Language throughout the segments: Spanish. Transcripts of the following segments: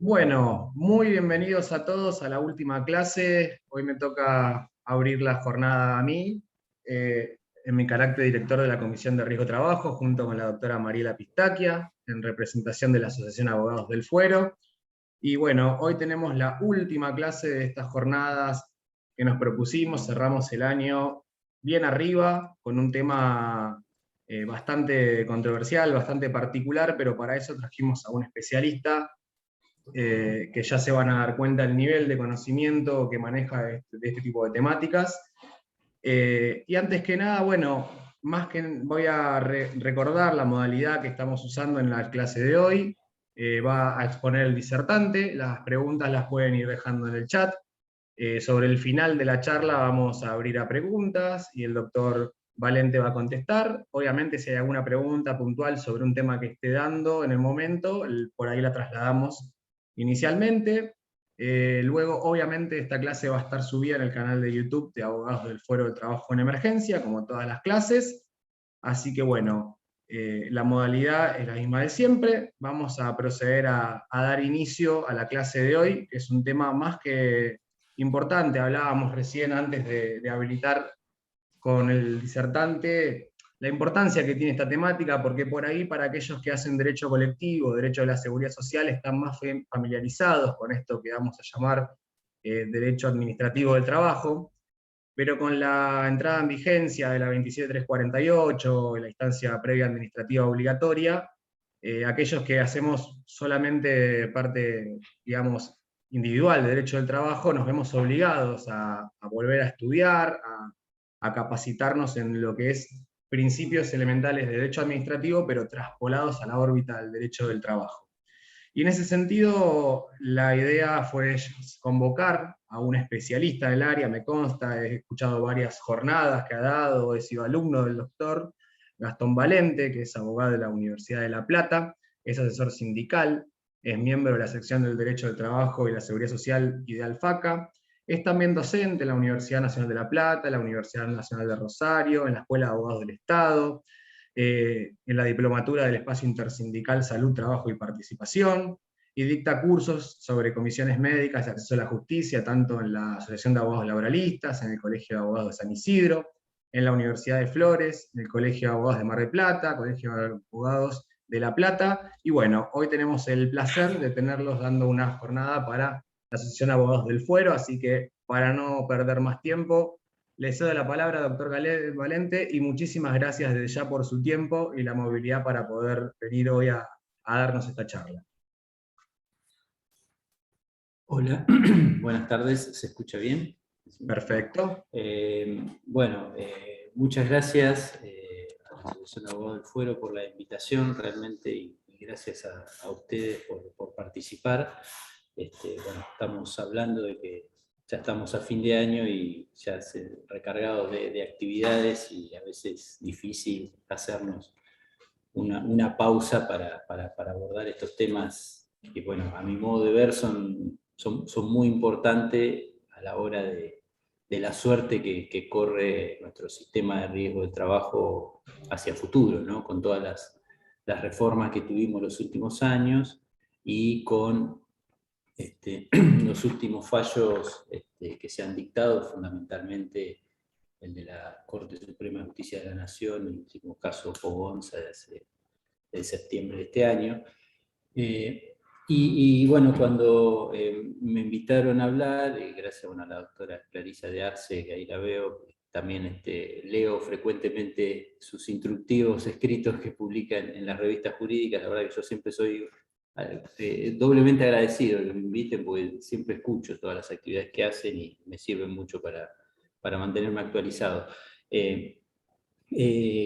Bueno, muy bienvenidos a todos a la última clase. Hoy me toca abrir la jornada a mí, en mi carácter de director de la Comisión de Riesgo Trabajo, junto con la doctora Mariela Pistaquia, en representación de la Asociación de Abogados del Fuero. Y bueno, hoy tenemos la última clase de estas jornadas que nos propusimos. Cerramos el año bien arriba, con un tema bastante controversial, bastante particular, pero para eso trajimos a un especialista que ya se van a dar cuenta del nivel de conocimiento que maneja de este tipo de temáticas. Y antes que nada, bueno, más que voy a recordar la modalidad que estamos usando en la clase de hoy. Va a exponer el disertante, las preguntas las pueden ir dejando en el chat. Sobre el final de la charla vamos a abrir a preguntas y el doctor Valente va a contestar. Obviamente si hay alguna pregunta puntual sobre un tema que esté dando en el momento, por ahí la trasladamos inicialmente. Luego, obviamente, esta clase va a estar subida en el canal de YouTube de Abogados del Fuero de Trabajo en Emergencia, como todas las clases. Así que bueno, la modalidad es la misma de siempre. Vamos a proceder a dar inicio a la clase de hoy, que es un tema más que importante. Hablábamos recién antes de habilitar con el disertante la importancia que tiene esta temática, porque por ahí para aquellos que hacen derecho colectivo, derecho de la seguridad social, están más familiarizados con esto que vamos a llamar derecho administrativo del trabajo, pero con la entrada en vigencia de la 27348, la instancia previa administrativa obligatoria, aquellos que hacemos solamente parte, digamos, individual de derecho del trabajo, nos vemos obligados a volver a estudiar, a capacitarnos en lo que es principios elementales de derecho administrativo, pero traspolados a la órbita del derecho del trabajo. Y en ese sentido, la idea fue convocar a un especialista del área, me consta, he escuchado varias jornadas que ha dado, he sido alumno del doctor Gastón Valente, que es abogado de la Universidad de La Plata, es asesor sindical, es miembro de la sección del Derecho del Trabajo y la Seguridad Social y de Alfaca, es también docente en la Universidad Nacional de La Plata, la Universidad Nacional de Rosario, en la Escuela de Abogados del Estado, en la diplomatura del espacio intersindical Salud, Trabajo y Participación, y dicta cursos sobre comisiones médicas y acceso a la justicia, tanto en la Asociación de Abogados Laboralistas, en el Colegio de Abogados de San Isidro, en la Universidad de Flores, en el Colegio de Abogados de Mar del Plata, Colegio de Abogados de La Plata, y bueno, hoy tenemos el placer de tenerlos dando una jornada para la Asociación de Abogados del Fuero, así que para no perder más tiempo, le cedo la palabra, doctor Valente, y muchísimas gracias desde ya por su tiempo y la movilidad para poder venir hoy a darnos esta charla. Hola, buenas tardes, ¿se escucha bien? Perfecto. Bueno, muchas gracias a la Asociación de Abogados del Fuero por la invitación, realmente, y gracias a ustedes por participar. Bueno, estamos hablando de que ya estamos a fin de año y ya recargados de actividades y a veces difícil hacernos una pausa para abordar estos temas que, bueno, a mi modo de ver son muy importantes a la hora de la suerte que corre nuestro sistema de riesgo de trabajo hacia futuro, ¿no? Con todas las reformas que tuvimos los últimos años y con los últimos fallos que se han dictado, fundamentalmente el de la Corte Suprema de Justicia de la Nación, el último caso Fogonza de septiembre de este año. Y bueno, cuando me invitaron a hablar, gracias a la doctora Clarisa de Arce, que ahí la veo, también leo frecuentemente sus instructivos escritos que publican en las revistas jurídicas. La verdad que yo siempre soy doblemente agradecido que me inviten, porque siempre escucho todas las actividades que hacen y me sirven mucho para mantenerme actualizado.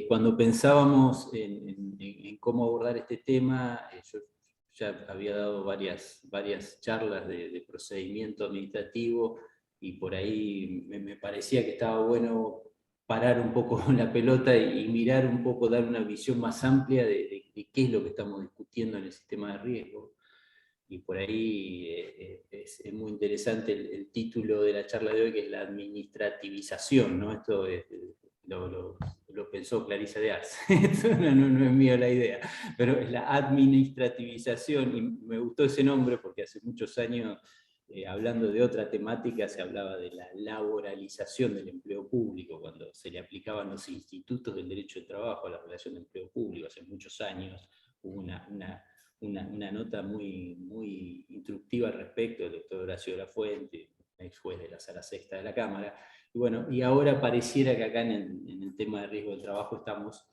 Cuando pensábamos en cómo abordar este tema, yo ya había dado varias charlas de procedimiento administrativo y por ahí me parecía que estaba bueno parar un poco la pelota y mirar un poco, dar una visión más amplia de qué es lo que estamos discutiendo en el sistema de riesgo. Y por ahí es muy interesante el título de la charla de hoy, que es la administrativización, ¿no? Esto es, lo pensó Clarisa de Arce, no es mía la idea, pero es la administrativización, y me gustó ese nombre porque hace muchos años, hablando de otra temática, se hablaba de la laboralización del empleo público, cuando se le aplicaban los institutos del derecho de trabajo a la relación de empleo público, hace muchos años. Hubo una nota muy instructiva al respecto del doctor Horacio de la Fuente, ex juez de la Sala Sexta de la Cámara. Y bueno, y ahora pareciera que acá en el tema de riesgo del trabajo estamos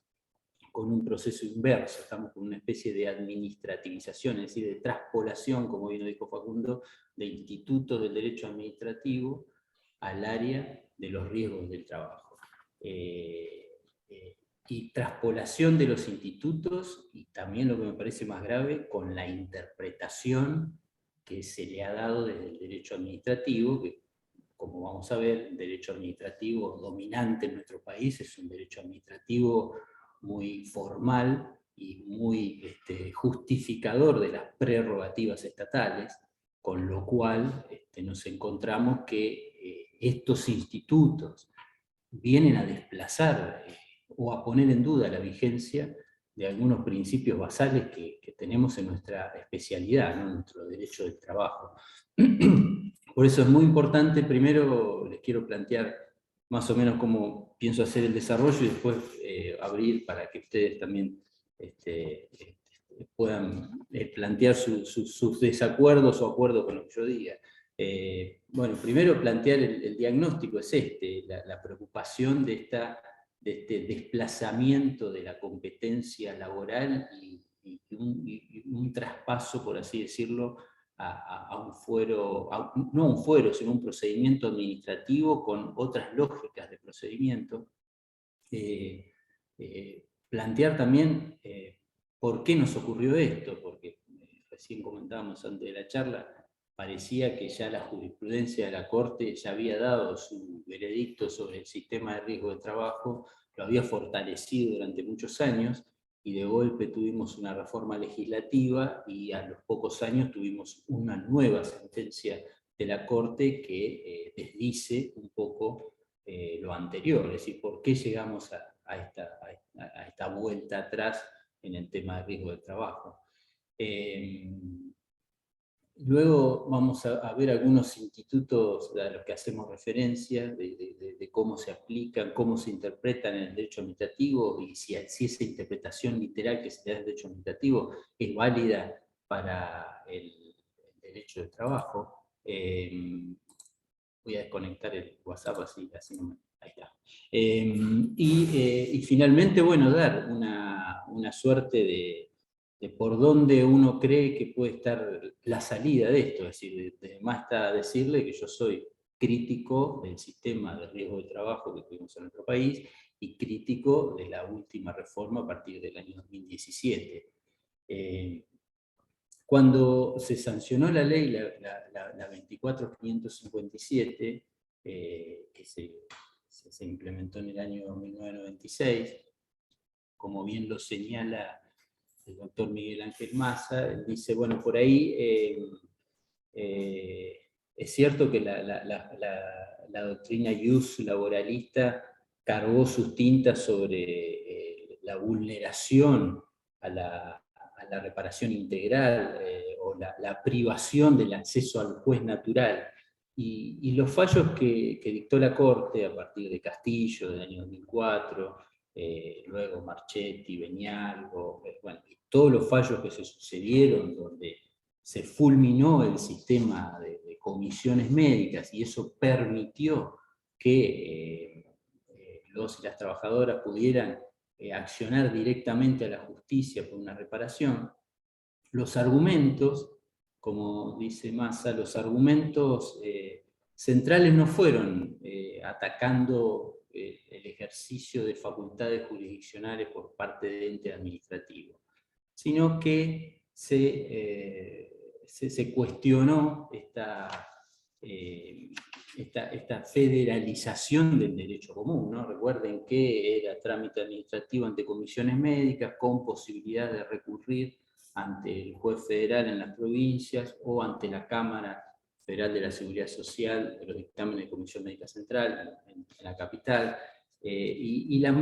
con un proceso inverso, estamos con una especie de administrativización, es decir, de traspolación, como bien lo dijo Facundo, de institutos del derecho administrativo al área de los riesgos del trabajo. Y traspolación de los institutos, y también lo que me parece más grave, con la interpretación que se le ha dado desde el derecho administrativo, que, como vamos a ver, el derecho administrativo dominante en nuestro país es un derecho administrativo muy formal y muy justificador de las prerrogativas estatales, con lo cual nos encontramos que estos institutos vienen a desplazar o a poner en duda la vigencia de algunos principios basales que tenemos en nuestra especialidad, ¿no? En nuestro derecho del trabajo. Por eso es muy importante, primero les quiero plantear más o menos cómo pienso hacer el desarrollo y después abrir para que ustedes también puedan plantear sus desacuerdos o acuerdos con lo que yo diga. Bueno, primero plantear el diagnóstico es la preocupación de este desplazamiento de la competencia laboral y un traspaso, por así decirlo, a un fuero, no un fuero, sino un procedimiento administrativo con otras lógicas de procedimiento. Plantear también por qué nos ocurrió esto, porque recién comentábamos antes de la charla, parecía que ya la jurisprudencia de la Corte ya había dado su veredicto sobre el sistema de riesgo de trabajo, lo había fortalecido durante muchos años, y de golpe tuvimos una reforma legislativa y a los pocos años tuvimos una nueva sentencia de la Corte que desdice un poco lo anterior, es decir, por qué llegamos a esta vuelta atrás en el tema de riesgo de trabajo. Luego vamos a ver algunos institutos a los que hacemos referencia, de cómo se aplican, cómo se interpretan en el derecho administrativo, y si esa interpretación literal que se da del derecho administrativo es válida para el derecho de trabajo. Voy a desconectar el WhatsApp así no me... Ahí está. Y finalmente, bueno, dar una suerte de por dónde uno cree que puede estar la salida de esto. Es decir, más está decirle que yo soy crítico del sistema de riesgo de trabajo que tuvimos en nuestro país y crítico de la última reforma a partir del año 2017. Cuando se sancionó la ley, la 24557, que se implementó en el año 1996, como bien lo señala el doctor Miguel Ángel Massa, él dice, bueno, por ahí es cierto que la doctrina ius laboralista cargó sus tintas sobre la vulneración a la reparación integral o la privación del acceso al juez natural. Y los fallos que dictó la Corte a partir de Castillo, del año 2004, luego Marchetti, Benialgo, bueno, y todos los fallos que se sucedieron donde se fulminó el sistema de comisiones médicas y eso permitió que los y las trabajadoras pudieran accionar directamente a la justicia por una reparación. Los argumentos, como dice Massa, los argumentos centrales no fueron atacando el ejercicio de facultades jurisdiccionales por parte del ente administrativo, sino que se cuestionó esta federalización del derecho común, ¿no? Recuerden que era trámite administrativo ante comisiones médicas con posibilidad de recurrir ante el juez federal en las provincias o ante la Cámara Federal de la Seguridad Social, de los dictámenes de Comisión Médica Central en la capital. La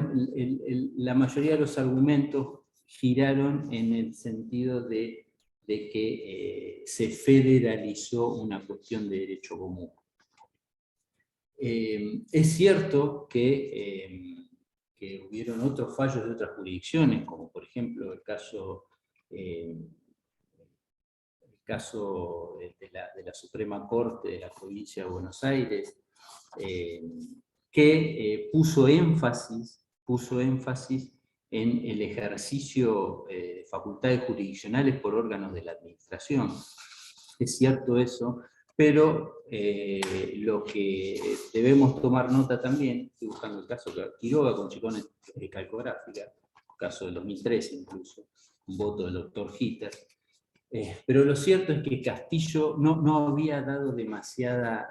mayoría de los argumentos giraron en el sentido de que se federalizó una cuestión de derecho común. Es cierto que hubieron otros fallos de otras jurisdicciones, como por ejemplo el caso de la Suprema Corte de la provincia de Buenos Aires, que puso énfasis en el ejercicio de facultades jurisdiccionales por órganos de la administración. Es cierto eso, pero lo que debemos tomar nota también, estoy buscando el caso de Quiroga con Chicones Calcográfica, caso del 2013 incluso, un voto del doctor Gitter, pero lo cierto es que Castillo no había dado demasiada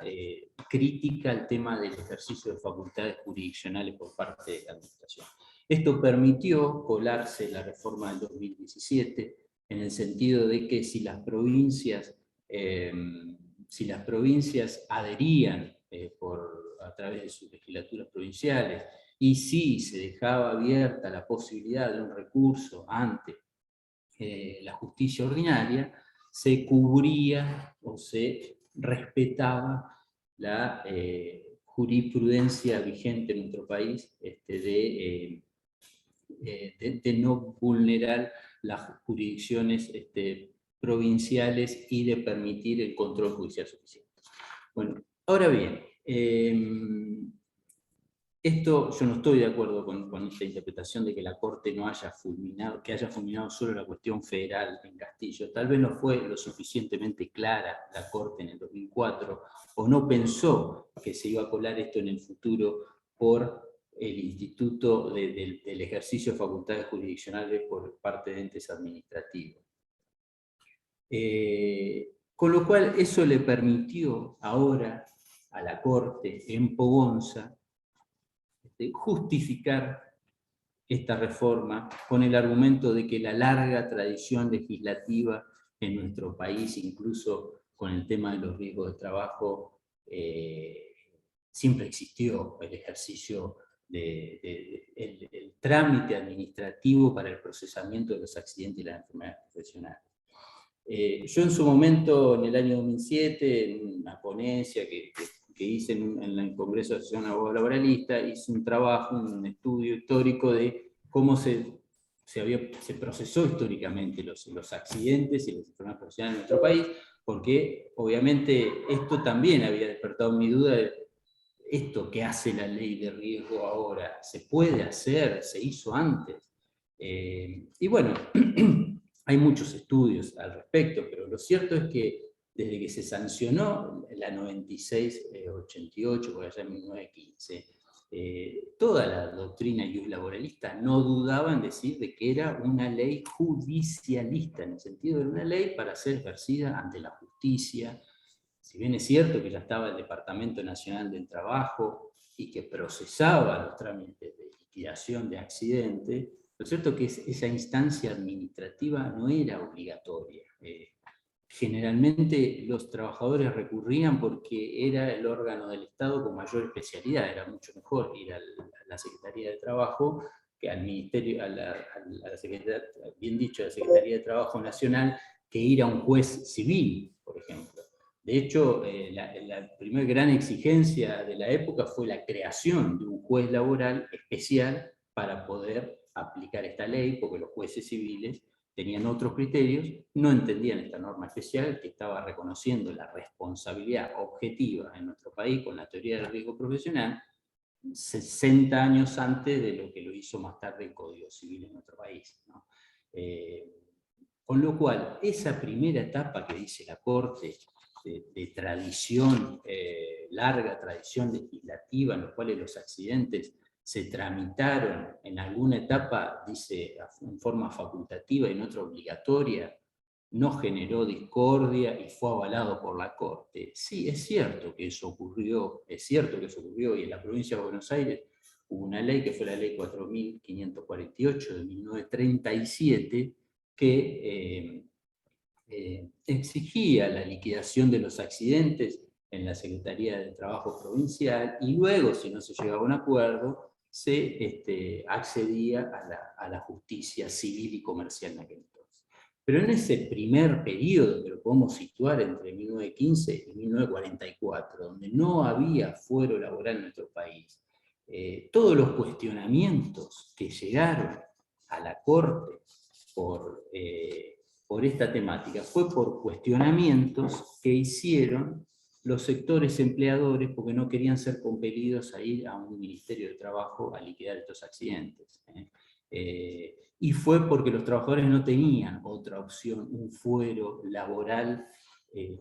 crítica al tema del ejercicio de facultades jurisdiccionales por parte de la administración. Esto permitió colarse la reforma del 2017 en el sentido de que si las provincias adherían a través de sus legislaturas provinciales y si se dejaba abierta la posibilidad de un recurso ante la justicia ordinaria, se cubría o se respetaba la jurisprudencia vigente en nuestro país de no vulnerar las jurisdicciones provinciales y de permitir el control judicial suficiente. Bueno, ahora bien, yo no estoy de acuerdo con esta interpretación de que la Corte no haya fulminado, que haya fulminado solo la cuestión federal en Castillo. Tal vez no fue lo suficientemente clara la Corte en el 2004, o no pensó que se iba a colar esto en el futuro por el instituto del ejercicio de facultades jurisdiccionales por parte de entes administrativos. Con lo cual, eso le permitió ahora a la Corte en Pogonza justificar esta reforma con el argumento de que la larga tradición legislativa en nuestro país, incluso con el tema de los riesgos de trabajo, siempre existió el ejercicio el trámite administrativo para el procesamiento de los accidentes y las enfermedades profesionales. Yo en su momento, en el año 2007, en una ponencia que hice en el Congreso de Asociación de Abogados Laboralistas, hice un trabajo, un estudio histórico de cómo se procesó históricamente los accidentes y las enfermedades profesionales en nuestro país, porque obviamente esto también había despertado mi duda de esto que hace la ley de riesgo ahora, ¿se puede hacer? ¿Se hizo antes? Y bueno, hay muchos estudios al respecto, pero lo cierto es que desde que se sancionó la 9688, por allá en 1915, toda la doctrina laboralista no dudaba en decir de que era una ley judicialista, en el sentido de una ley para ser ejercida ante la justicia. Si bien es cierto que ya estaba el Departamento Nacional del Trabajo y que procesaba los trámites de liquidación de accidentes, lo cierto es que esa instancia administrativa no era obligatoria. Generalmente los trabajadores recurrían porque era el órgano del Estado con mayor especialidad, era mucho mejor ir a la Secretaría de Trabajo que al Ministerio, a la Secretaría, bien dicho, a la Secretaría de Trabajo Nacional, que ir a un juez civil, por ejemplo. De hecho, la primera gran exigencia de la época fue la creación de un juez laboral especial para poder aplicar esta ley, porque los jueces civiles tenían otros criterios, no entendían esta norma especial que estaba reconociendo la responsabilidad objetiva en nuestro país con la teoría del riesgo profesional 60 años antes de lo que lo hizo más tarde el Código Civil en nuestro país, ¿no? Con lo cual, esa primera etapa que dice la Corte de tradición, larga tradición legislativa, en la cual los accidentes se tramitaron en alguna etapa, dice, en forma facultativa y en otra obligatoria, no generó discordia y fue avalado por la Corte. Sí, es cierto que eso ocurrió, y en la provincia de Buenos Aires hubo una ley que fue la ley 4548 de 1937, que exigía la liquidación de los accidentes en la Secretaría de Trabajo Provincial, y luego, si no se llegaba a un acuerdo, se accedía a la justicia civil y comercial en aquel entonces. Pero en ese primer periodo, que lo podemos situar entre 1915 y 1944, donde no había fuero laboral en nuestro país, todos los cuestionamientos que llegaron a la Corte por esta temática fue por cuestionamientos que hicieron los sectores empleadores porque no querían ser compelidos a ir a un Ministerio de Trabajo a liquidar estos accidentes. Y fue porque los trabajadores no tenían otra opción, un fuero laboral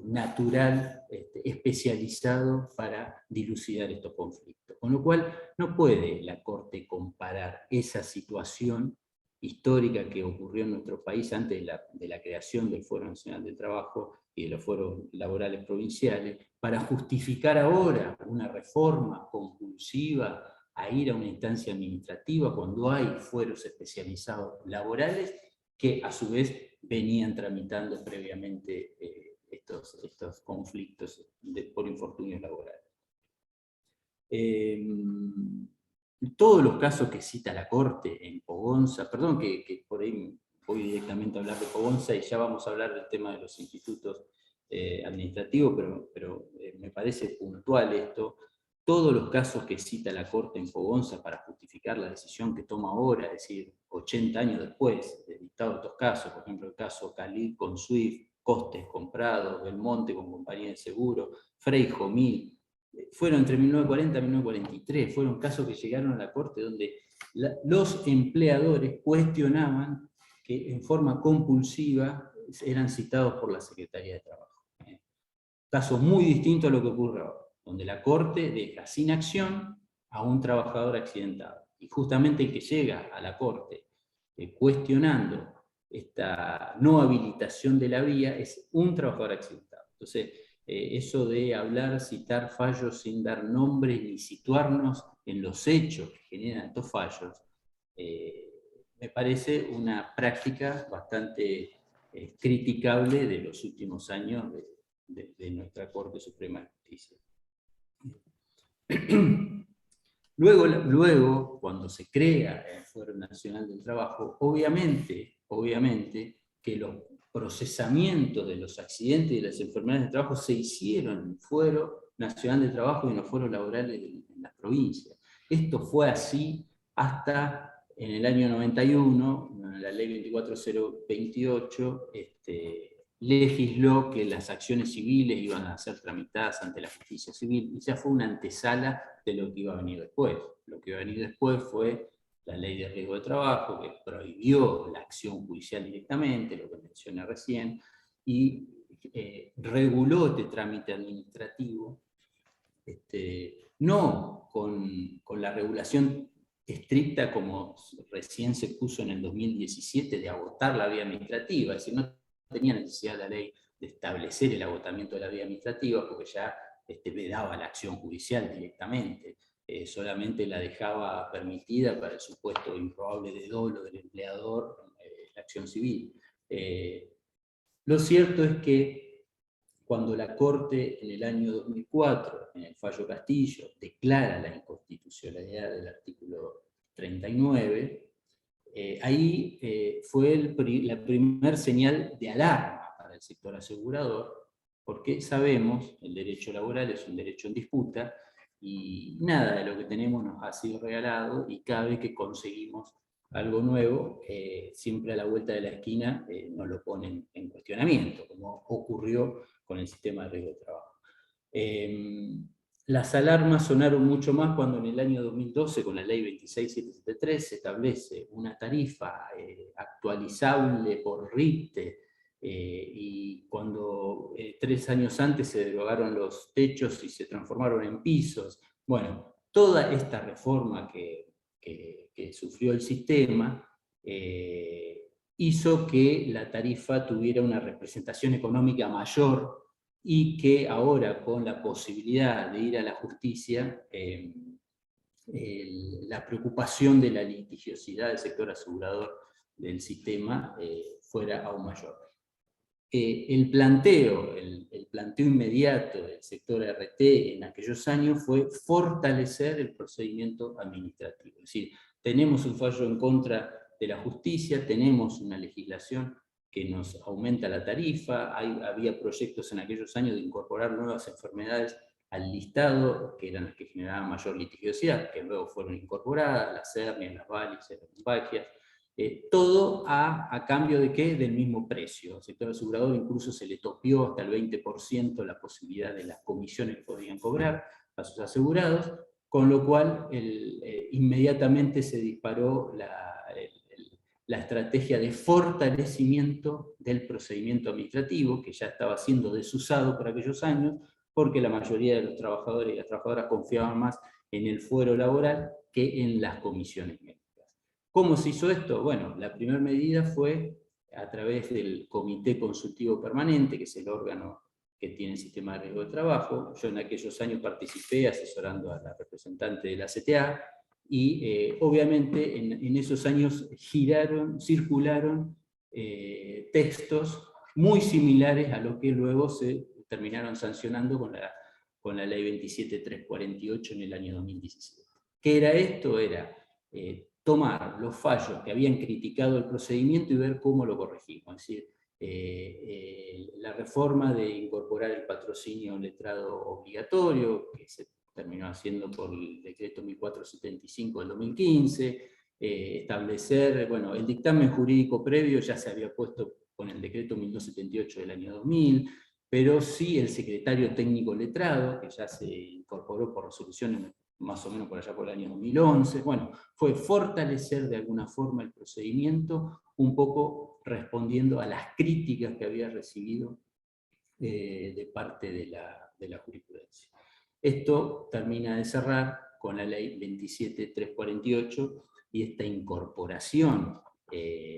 natural, especializado para dilucidar estos conflictos. Con lo cual, no puede la Corte comparar esa situación histórica que ocurrió en nuestro país antes de la creación del Foro Nacional del Trabajo y de los foros laborales provinciales, para justificar ahora una reforma compulsiva a ir a una instancia administrativa cuando hay fueros especializados laborales que a su vez venían tramitando previamente estos conflictos por infortunios laborales. Todos los casos que cita la Corte en Pogonza, perdón que por ahí voy directamente a hablar de Pogonza y ya vamos a hablar del tema de los institutos administrativos, pero me parece puntual esto. Todos los casos que cita la Corte en Pogonza para justificar la decisión que toma ahora, es decir, 80 años después de dictado estos casos, por ejemplo el caso Khalid con Swift, Costes con Prado, Belmonte con Compañía de Seguro, Frey Jomil, fueron entre 1940 y 1943, fueron casos que llegaron a la Corte donde los empleadores cuestionaban que en forma compulsiva eran citados por la Secretaría de Trabajo. Casos muy distintos a lo que ocurre ahora, donde la Corte deja sin acción a un trabajador accidentado. Y justamente el que llega a la Corte cuestionando esta no habilitación de la vía es un trabajador accidentado. Entonces, eso de hablar, citar fallos sin dar nombres ni situarnos en los hechos que generan estos fallos, me parece una práctica bastante criticable de los últimos años de nuestra Corte Suprema de Justicia. Luego, cuando se crea el Foro Nacional del Trabajo, obviamente que los procesamientos de los accidentes y de las enfermedades de trabajo se hicieron en el Foro Nacional del Trabajo y en los foros laborales en las provincias. Esto fue así hasta en el año 91, la ley 24028, legisló que las acciones civiles iban a ser tramitadas ante la justicia civil, y ya fue una antesala de lo que iba a venir después. Lo que iba a venir después fue la ley de riesgo de trabajo, que prohibió la acción judicial directamente, lo que mencioné recién, y reguló este trámite administrativo, no con la regulación estricta como recién se puso en el 2017 de agotar la vía administrativa, es decir, no tenía necesidad la ley de establecer el agotamiento de la vía administrativa porque ya vedaba la acción judicial directamente, solamente la dejaba permitida para el supuesto improbable de dolo del empleador, la acción civil. Lo cierto es que cuando la Corte en el año 2004, en el fallo Castillo, declara la inconstitucionalidad del artículo 39, ahí fue la primera señal de alarma para el sector asegurador, porque sabemos, el derecho laboral es un derecho en disputa, y nada de lo que tenemos nos ha sido regalado, y cada vez que conseguimos algo nuevo, siempre a la vuelta de la esquina nos lo ponen en cuestionamiento, como ocurrió con el sistema de riesgo de trabajo. Las alarmas sonaron mucho más cuando en el año 2012, con la ley 26773, se establece una tarifa actualizable por RIPTE, y cuando 3 años antes se derogaron los techos y se transformaron en pisos. Bueno, toda esta reforma que sufrió el sistema hizo que la tarifa tuviera una representación económica mayor, y que ahora, con la posibilidad de ir a la justicia, la preocupación de la litigiosidad del sector asegurador del sistema fuera aún mayor. el planteo inmediato del sector RT en aquellos años fue fortalecer el procedimiento administrativo. Es decir, tenemos un fallo en contra de la justicia, tenemos una legislación que nos aumenta la tarifa, había proyectos en aquellos años de incorporar nuevas enfermedades al listado, que eran las que generaban mayor litigiosidad, que luego fueron incorporadas, las hernias, las varices, las lumbalgias, todo a cambio de ¿qué? Del mismo precio. Al sector asegurador incluso se le topió hasta el 20% la posibilidad de las comisiones que podían cobrar a sus asegurados, con lo cual inmediatamente se disparó la estrategia de fortalecimiento del procedimiento administrativo, que ya estaba siendo desusado por aquellos años, porque la mayoría de los trabajadores y las trabajadoras confiaban más en el fuero laboral que en las comisiones médicas. ¿Cómo se hizo esto? Bueno, la primera medida fue a través del Comité Consultivo Permanente, que es el órgano que tiene el sistema de riesgo de trabajo. Yo en aquellos años participé asesorando a la representante de la CTA, y obviamente en esos años circularon textos muy similares a lo que luego se terminaron sancionando con la ley 27348 en el año 2017. ¿Qué era esto? Era tomar los fallos que habían criticado el procedimiento y ver cómo lo corregimos. Es decir, la reforma de incorporar el patrocinio letrado obligatorio, que se terminó haciendo por el decreto 1475 del 2015, establecer, bueno, el dictamen jurídico previo ya se había puesto con el decreto 1278 del año 2000, pero sí el secretario técnico letrado, que ya se incorporó por resolución más o menos por allá por el año 2011, bueno, fue fortalecer de alguna forma el procedimiento, un poco respondiendo a las críticas que había recibido de parte de la jurisprudencia. Esto termina de cerrar con la ley 27348 y esta incorporación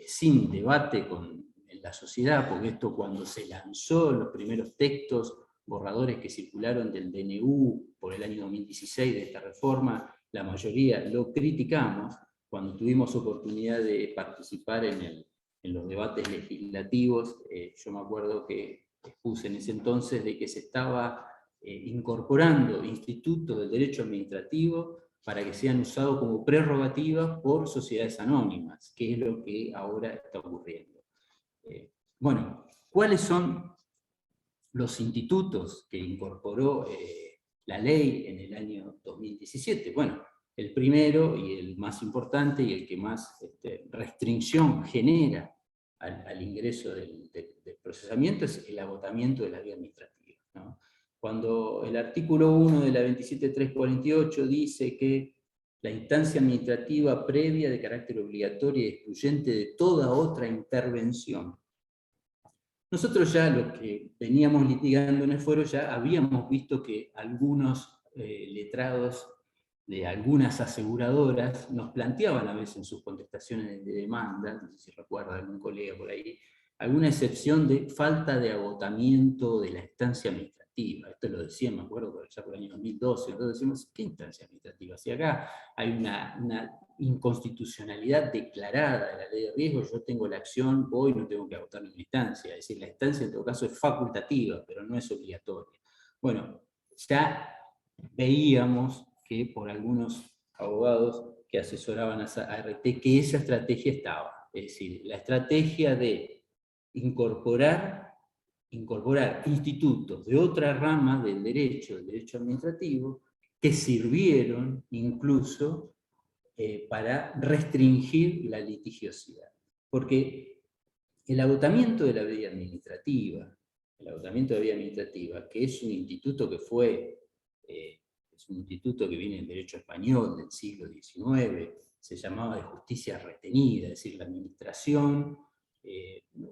sin debate en la sociedad, porque esto cuando se lanzó los primeros textos, borradores que circularon del DNU por el año 2016 de esta reforma, la mayoría lo criticamos. Cuando tuvimos oportunidad de participar en los debates legislativos, yo me acuerdo que expuse en ese entonces de que se estaba incorporando institutos del derecho administrativo para que sean usados como prerrogativas por sociedades anónimas, que es lo que ahora está ocurriendo. Bueno, ¿cuáles son los institutos que incorporó la ley en el año 2017? Bueno, el primero y el más importante y el que más restricción genera al ingreso del procesamiento es el agotamiento de la vía administrativa, ¿no? Cuando el artículo 1 de la 27348 dice que la instancia administrativa previa de carácter obligatorio y excluyente de toda otra intervención, nosotros ya los que veníamos litigando en el fuero ya habíamos visto que algunos letrados de algunas aseguradoras nos planteaban a veces en sus contestaciones de demanda, no sé si recuerda algún colega por ahí, alguna excepción de falta de agotamiento de la instancia administrativa. Esto lo decían, me acuerdo, ya por el año 2012, entonces decimos, ¿qué instancia administrativa? Si acá hay una inconstitucionalidad declarada de la ley de riesgo, yo tengo la acción, voy, no tengo que agotar una instancia. Es decir, la instancia en todo caso es facultativa, pero no es obligatoria. Bueno, ya veíamos que por algunos abogados que asesoraban a ART, que esa estrategia estaba. Es decir, la estrategia de incorporar institutos de otra rama del derecho administrativo, que sirvieron incluso para restringir la litigiosidad. Porque el agotamiento de la vía administrativa, que es un instituto que es un instituto que viene del derecho español del siglo XIX, se llamaba de justicia retenida, es decir, la administración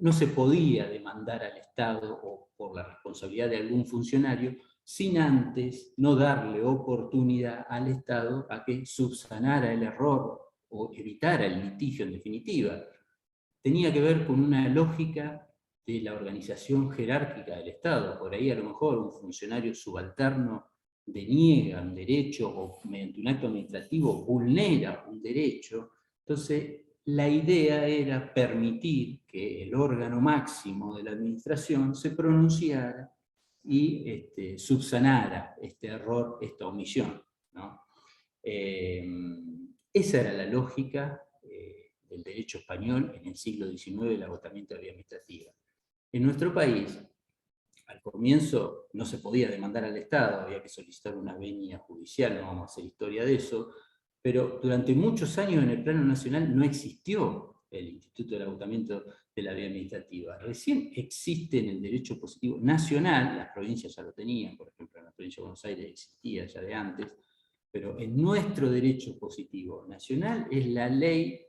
no se podía demandar al Estado o por la responsabilidad de algún funcionario sin antes no darle oportunidad al Estado a que subsanara el error o evitara el litigio en definitiva. Tenía que ver con una lógica de la organización jerárquica del Estado. Por ahí a lo mejor un funcionario subalterno deniega un derecho o mediante un acto administrativo vulnera un derecho. Entonces la idea era permitir que el órgano máximo de la administración se pronunciara y subsanara este error, esta omisión, ¿no? Esa era la lógica del derecho español en el siglo XIX, el agotamiento de la vía administrativa. En nuestro país, al comienzo no se podía demandar al Estado, había que solicitar una venia judicial, no vamos a hacer historia de eso, pero durante muchos años en el plano nacional no existió el Instituto del Agotamiento de la Vía Administrativa. Recién existe en el derecho positivo nacional, las provincias ya lo tenían, por ejemplo en la provincia de Buenos Aires existía ya de antes, pero en nuestro derecho positivo nacional es la ley,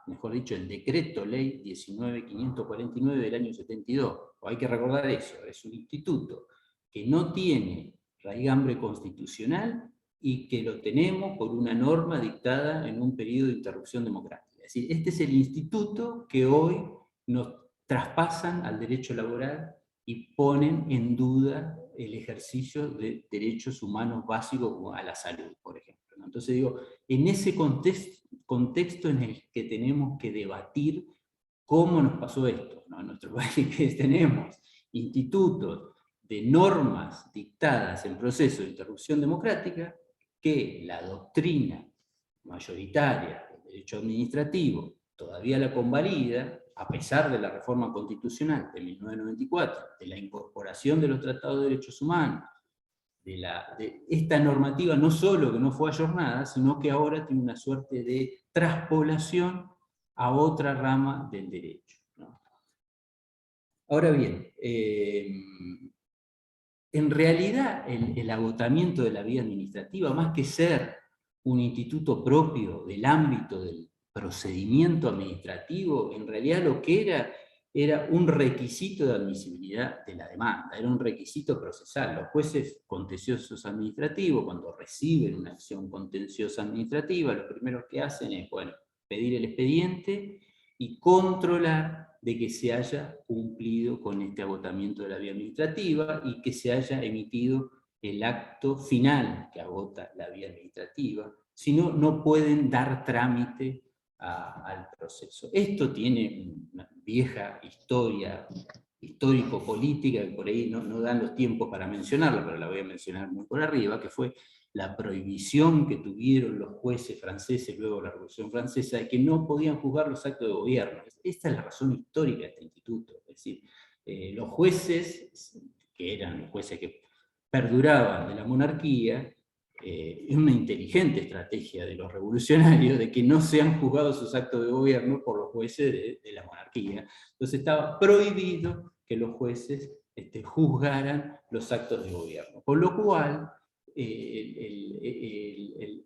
mejor dicho, el decreto ley 19.549 del año 72. Hay que recordar eso, es un instituto que no tiene raigambre constitucional y que lo tenemos por una norma dictada en un periodo de interrupción democrática. Es decir, este es el instituto que hoy nos traspasan al derecho laboral y ponen en duda el ejercicio de derechos humanos básicos como a la salud, por ejemplo, ¿no? Entonces digo, en ese contexto en el que tenemos que debatir cómo nos pasó esto, ¿no? En nuestro país que tenemos institutos de normas dictadas en proceso de interrupción democrática que la doctrina mayoritaria del derecho administrativo todavía la convalida, a pesar de la reforma constitucional de 1994, de la incorporación de los tratados de derechos humanos, de esta normativa no solo que no fue ayornada, sino que ahora tiene una suerte de traspolación a otra rama del derecho, ¿no? Ahora bien, en realidad el agotamiento de la vía administrativa, más que ser un instituto propio del ámbito del procedimiento administrativo, en realidad lo que era un requisito de admisibilidad de la demanda, era un requisito procesal. Los jueces contenciosos administrativos, cuando reciben una acción contenciosa administrativa, lo primero que hacen es, bueno, pedir el expediente y controlar de que se haya cumplido con este agotamiento de la vía administrativa y que se haya emitido el acto final que agota la vía administrativa, si no, no pueden dar trámite al proceso. Esto tiene una vieja historia histórico-política, que por ahí no dan los tiempos para mencionarla, pero la voy a mencionar muy por arriba, que fue la prohibición que tuvieron los jueces franceses luego de la Revolución Francesa de que no podían juzgar los actos de gobierno. Esta es la razón histórica de este instituto. Es decir, los jueces, que eran los jueces que perduraban de la monarquía, es una inteligente estrategia de los revolucionarios de que no sean juzgados sus actos de gobierno por los jueces de la monarquía. Entonces estaba prohibido que los jueces juzgaran los actos de gobierno. Con lo cual, el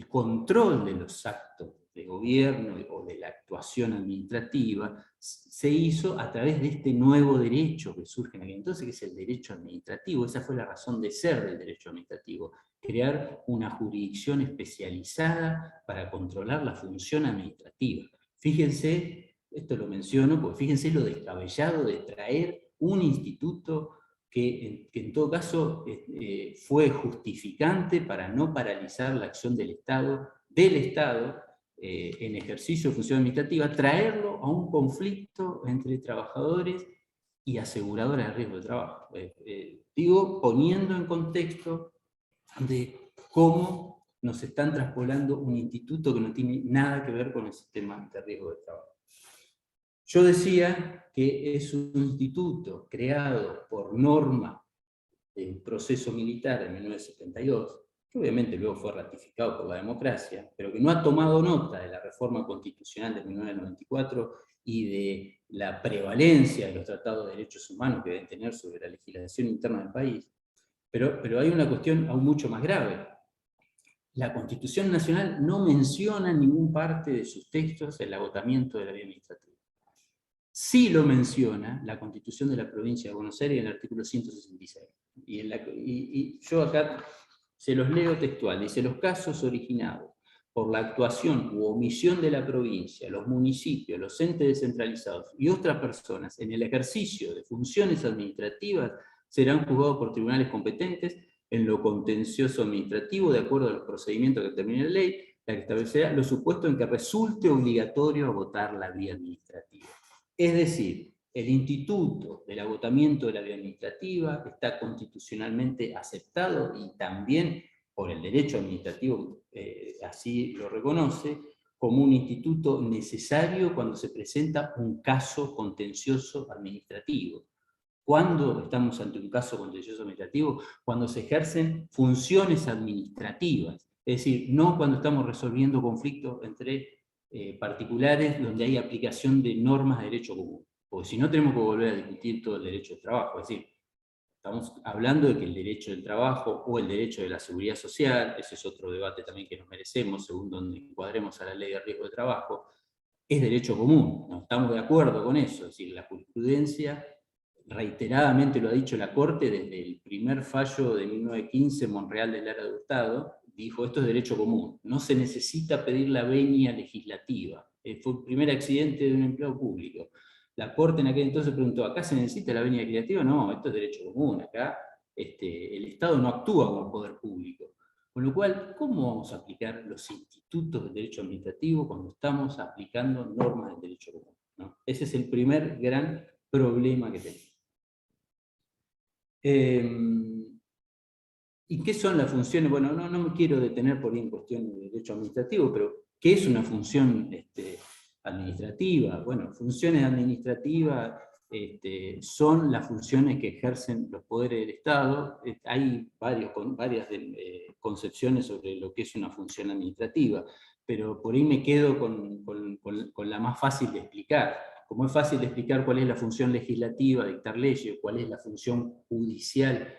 control de los actos de gobierno o de la actuación administrativa se hizo a través de este nuevo derecho que surge en aquel entonces, que es el derecho administrativo. Esa fue la razón de ser del derecho administrativo, crear una jurisdicción especializada para controlar la función administrativa. Fíjense, esto lo menciono, porque fíjense lo descabellado de traer un instituto que en todo caso fue justificante para no paralizar la acción del Estado en ejercicio de función administrativa, traerlo a un conflicto entre trabajadores y aseguradoras de riesgo de trabajo. Digo, poniendo en contexto de cómo nos están traspolando un instituto que no tiene nada que ver con el sistema de riesgo de trabajo. Yo decía que es un instituto creado por norma del proceso militar de 1972, que obviamente luego fue ratificado por la democracia, pero que no ha tomado nota de la reforma constitucional de 1994 y de la prevalencia de los tratados de derechos humanos que deben tener sobre la legislación interna del país. Pero hay una cuestión aún mucho más grave. La Constitución Nacional no menciona en ninguna parte de sus textos el agotamiento de la vía administrativa. Sí lo menciona la Constitución de la Provincia de Buenos Aires en el artículo 166. Y yo acá se los leo textual. Dice: los casos originados por la actuación u omisión de la provincia, los municipios, los entes descentralizados y otras personas en el ejercicio de funciones administrativas serán juzgados por tribunales competentes en lo contencioso administrativo de acuerdo a los procedimientos que determine la ley, la que establecerá los supuestos en que resulte obligatorio agotar la vía administrativa. Es decir, el instituto del agotamiento de la vía administrativa está constitucionalmente aceptado y también por el derecho administrativo así lo reconoce, como un instituto necesario cuando se presenta un caso contencioso administrativo. ¿Cuándo estamos ante un caso contencioso administrativo? Cuando se ejercen funciones administrativas, es decir, no cuando estamos resolviendo conflictos entre particulares donde hay aplicación de normas de derecho común, porque si no tenemos que volver a discutir todo el derecho del trabajo, es decir, estamos hablando de que el derecho del trabajo o el derecho de la seguridad social, ese es otro debate también que nos merecemos, según donde encuadremos a la ley de riesgo de trabajo, es derecho común, no estamos de acuerdo con eso, es decir, la jurisprudencia reiteradamente lo ha dicho la Corte desde el primer fallo de 1915, Monreal del Lara de Hurtado, dijo esto es derecho común, no se necesita pedir la venia legislativa, fue el primer accidente de un empleado público. La Corte en aquel entonces preguntó, ¿acá se necesita la venia legislativa? No, esto es derecho común, acá el Estado no actúa como poder público. Con lo cual, ¿cómo vamos a aplicar los institutos del derecho administrativo cuando estamos aplicando normas del derecho común? ¿No? Ese es el primer gran problema que tenemos. ¿Y qué son las funciones? Bueno, no me quiero detener por ahí en cuestiones de derecho administrativo, pero ¿qué es una función administrativa? Bueno, funciones administrativas son las funciones que ejercen los poderes del Estado. Hay varias concepciones sobre lo que es una función administrativa, pero por ahí me quedo con la más fácil de explicar. Como es fácil de explicar cuál es la función legislativa, dictar leyes, cuál es la función judicial,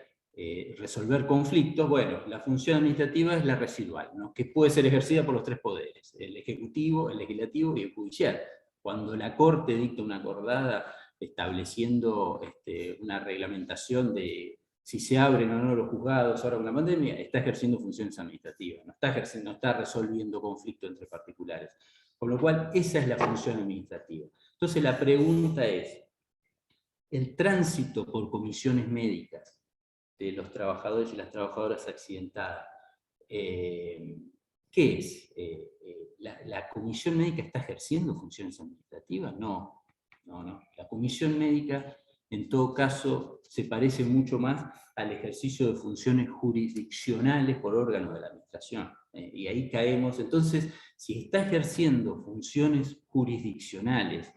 resolver conflictos, bueno, la función administrativa es la residual, ¿no? Que puede ser ejercida por los tres poderes, el ejecutivo, el legislativo y el judicial. Cuando la Corte dicta una acordada estableciendo una reglamentación de si se abren o no los juzgados ahora con la pandemia, está ejerciendo funciones administrativas, no está resolviendo conflictos entre particulares. Con lo cual, esa es la función administrativa. Entonces la pregunta es, el tránsito por comisiones médicas de los trabajadores y las trabajadoras accidentadas, ¿qué es? ¿La comisión médica está ejerciendo funciones administrativas? No. La comisión médica, en todo caso, se parece mucho más al ejercicio de funciones jurisdiccionales por órganos de la administración. Y ahí caemos. Entonces, si está ejerciendo funciones jurisdiccionales,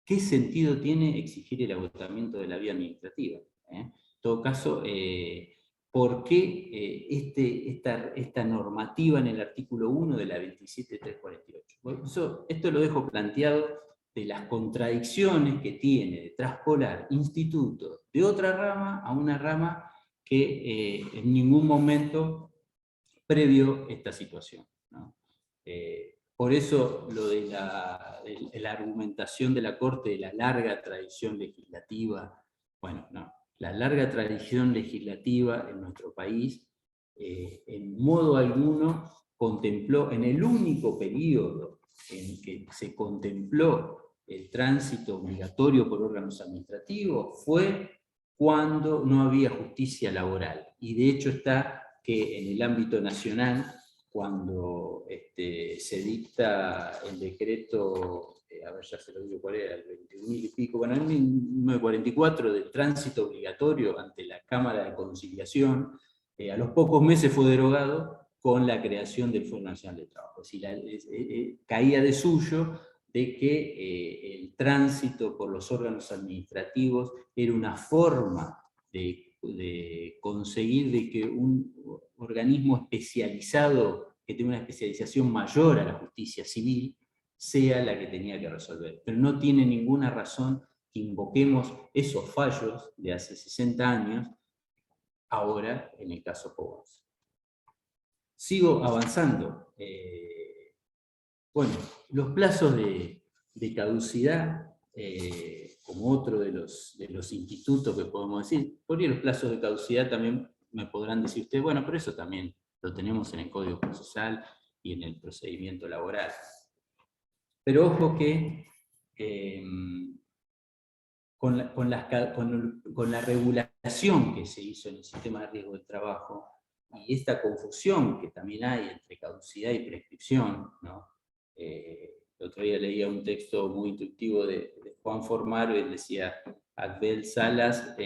¿qué sentido tiene exigir el agotamiento de la vía administrativa? En todo caso, ¿por qué esta normativa en el artículo 1 de la 27348? Bueno, esto lo dejo planteado de las contradicciones que tiene de traspolar institutos de otra rama a una rama que en ningún momento previó esta situación, ¿no? Por eso lo de la argumentación de la Corte de la larga tradición legislativa, bueno, no, la larga tradición legislativa en nuestro país en modo alguno contempló, en el único periodo en que se contempló el tránsito obligatorio por órganos administrativos, fue cuando no había justicia laboral. Y de hecho está que en el ámbito nacional, cuando se dicta el decreto, a ver, ya se lo digo cuál era, el 21.000 y pico, bueno, en 1944, del tránsito obligatorio ante la Cámara de Conciliación, a los pocos meses fue derogado con la creación del Fondo Nacional de Trabajo. Es decir, caía de suyo de que el tránsito por los órganos administrativos era una forma de conseguir de que un organismo especializado, que tenga una especialización mayor a la justicia civil, sea la que tenía que resolver. Pero no tiene ninguna razón que invoquemos esos fallos de hace 60 años, ahora en el caso Pogons. Sigo avanzando. Bueno, los plazos de caducidad, como otro de los institutos que podemos decir, por ahí los plazos de caducidad también me podrán decir ustedes, bueno, pero eso también lo tenemos en el Código Procesal y en el procedimiento laboral. Pero ojo que con la regulación que se hizo en el sistema de riesgo del trabajo, y esta confusión que también hay entre caducidad y prescripción, ¿no? El otro día leía un texto muy intuitivo de Juan Formaro, y él decía, Abel Salas,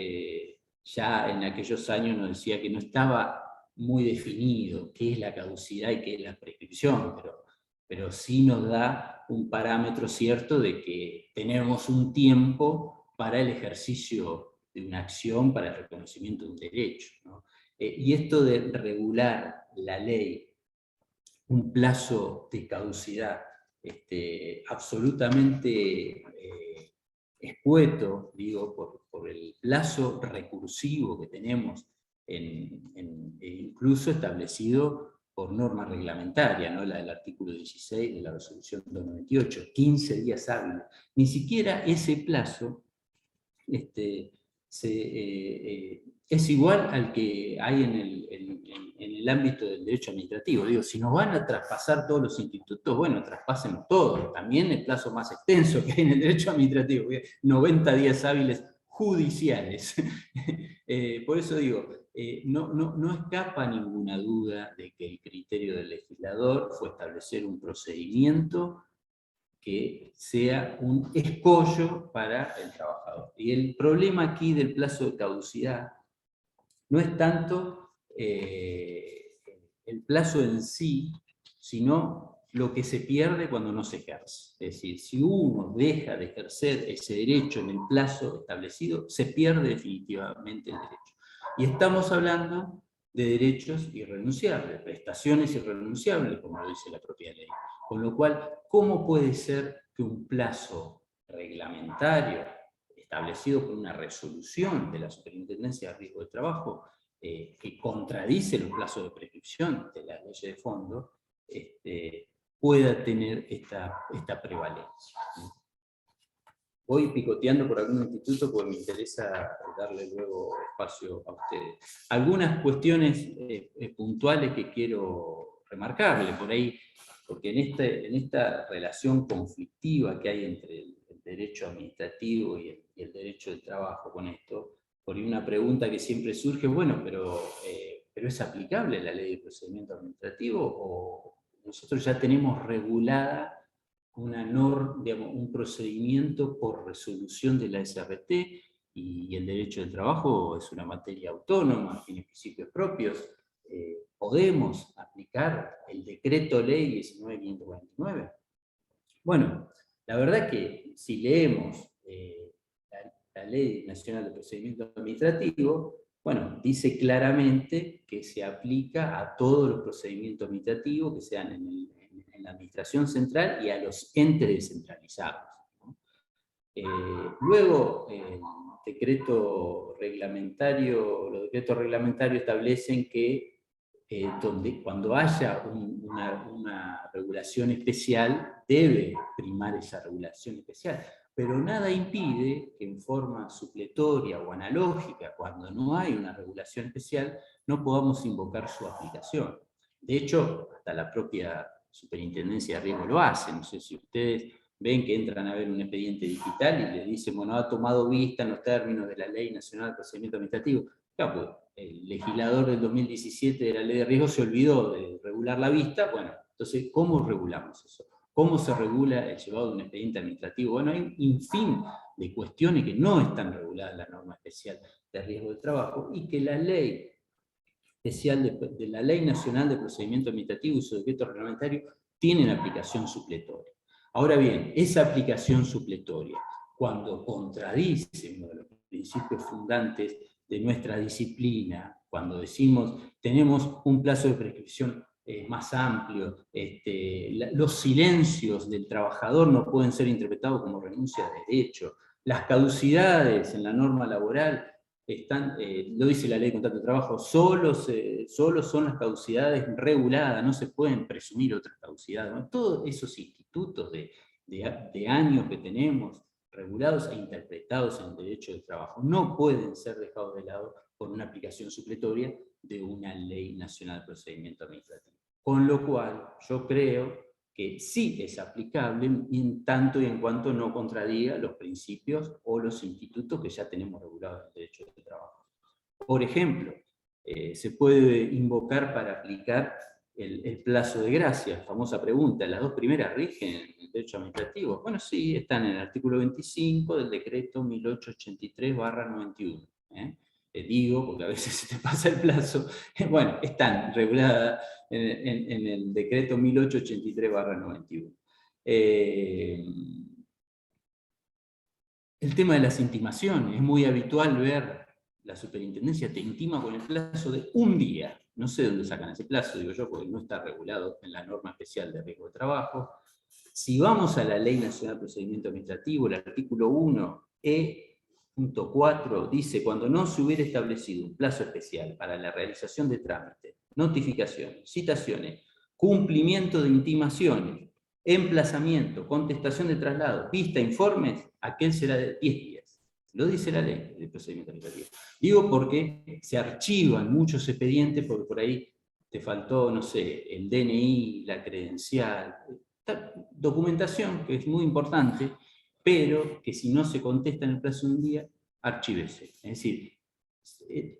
ya en aquellos años nos decía que no estaba muy definido qué es la caducidad y qué es la prescripción, pero sí nos da un parámetro cierto de que tenemos un tiempo para el ejercicio de una acción, para el reconocimiento de un derecho, ¿no? Y esto de regular la ley un plazo de caducidad absolutamente escueto, digo, por el plazo recursivo que tenemos, incluso establecido por norma reglamentaria, ¿no? La del artículo 16 de la resolución 298, 15 días hábiles. Ni siquiera ese plazo es igual al que hay en el ámbito del derecho administrativo. Digo, si nos van a traspasar todos los institutos, bueno, traspásenlos todos. También el plazo más extenso que hay en el derecho administrativo, 90 días hábiles judiciales. Por eso digo, no escapa ninguna duda de que el criterio del legislador fue establecer un procedimiento que sea un escollo para el trabajador. Y el problema aquí del plazo de caducidad no es tanto el plazo en sí, sino lo que se pierde cuando no se ejerce. Es decir, si uno deja de ejercer ese derecho en el plazo establecido, se pierde definitivamente el derecho. Y estamos hablando de derechos irrenunciables, prestaciones irrenunciables, como lo dice la propia ley. Con lo cual, ¿cómo puede ser que un plazo reglamentario establecido por una resolución de la Superintendencia de Riesgo de Trabajo, que contradice los plazos de prescripción de la ley de fondo, pueda tener esta prevalencia? Voy picoteando por algún instituto porque me interesa darle luego espacio a ustedes. Algunas cuestiones puntuales que quiero remarcarle por ahí, porque en esta relación conflictiva que hay entre el derecho administrativo y el derecho del trabajo con esto, por ahí una pregunta que siempre surge, bueno, pero ¿es aplicable la ley de procedimiento administrativo o nosotros ya tenemos regulada una norma, digamos, un procedimiento por resolución de la SRT, y el derecho del trabajo es una materia autónoma, tiene principios propios? ¿Podemos aplicar el decreto ley 19.549? Bueno, la verdad que si leemos la Ley Nacional de Procedimiento Administrativo, bueno, dice claramente que se aplica a todos los procedimientos administrativos que sean en la administración central y a los entes descentralizados, ¿no? Luego, los decretos reglamentarios establecen que cuando haya una regulación especial, debe primar esa regulación especial. Pero nada impide que en forma supletoria o analógica, cuando no hay una regulación especial, no podamos invocar su aplicación. De hecho, hasta la propia Superintendencia de Riesgo lo hace. No sé si ustedes ven que entran a ver un expediente digital y les dicen, bueno, ha tomado vista en los términos de la Ley Nacional de Procedimiento Administrativo. Claro, pues, el legislador del 2017 de la Ley de Riesgo se olvidó de regular la vista. Bueno, entonces, ¿cómo regulamos eso? ¿Cómo se regula el llevado de un expediente administrativo? Bueno, hay un sinfín de cuestiones que no están reguladas en la norma especial de riesgo de trabajo y que la ley especial de la Ley Nacional de Procedimiento Administrativo y su decreto reglamentario tienen aplicación supletoria. Ahora bien, esa aplicación supletoria, cuando contradice uno de los principios fundantes de nuestra disciplina, cuando decimos tenemos un plazo de prescripción más amplio, los silencios del trabajador no pueden ser interpretados como renuncia de derecho, las caducidades en la norma laboral lo dice la ley de contrato de trabajo, solo son las caducidades reguladas, no se pueden presumir otras caducidades, ¿no? Todos esos institutos de años que tenemos regulados e interpretados en el derecho del trabajo no pueden ser dejados de lado por una aplicación supletoria de una ley nacional de procedimiento administrativo. Con lo cual, yo creo que sí es aplicable en tanto y en cuanto no contradiga los principios o los institutos que ya tenemos regulados en el derecho del trabajo. Por ejemplo, se puede invocar para aplicar el plazo de gracia. Famosa pregunta, ¿las dos primeras rigen el derecho administrativo? Bueno, sí, están en el artículo 25 del decreto 1883/91. Digo, porque a veces se te pasa el plazo, bueno, están reguladas en el decreto 1883/91. El tema de las intimaciones, es muy habitual ver, la superintendencia te intima con el plazo de un día. No sé dónde sacan ese plazo, digo yo, porque no está regulado en la norma especial de riesgo de trabajo. Si vamos a la Ley Nacional de Procedimiento Administrativo, el artículo 1, E.4, dice: cuando no se hubiera establecido un plazo especial para la realización de trámites, notificaciones, citaciones, cumplimiento de intimaciones, emplazamiento, contestación de traslado, vista, informes, aquel será de 10 días. Lo dice la ley de procedimiento administrativo. Digo porque se archivan muchos expedientes, porque por ahí te faltó, no sé, el DNI, la credencial, documentación que es muy importante, pero que si no se contesta en el plazo de un día, archívese. Es decir,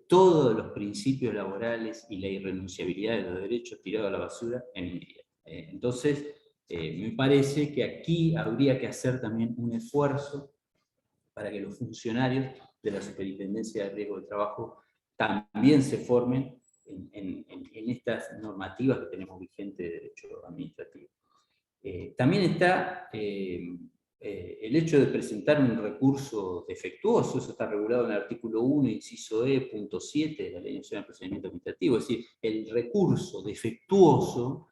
todos los principios laborales y la irrenunciabilidad de los derechos tirados a la basura en un día. Entonces, me parece que aquí habría que hacer también un esfuerzo para que los funcionarios de la Superintendencia de Riesgo de Trabajo también se formen en estas normativas que tenemos vigentes de derecho administrativo. También está el hecho de presentar un recurso defectuoso. Eso está regulado en el artículo 1, inciso E, punto 7 de la Ley Nacional de Procedimiento Administrativo. Es decir, el recurso defectuoso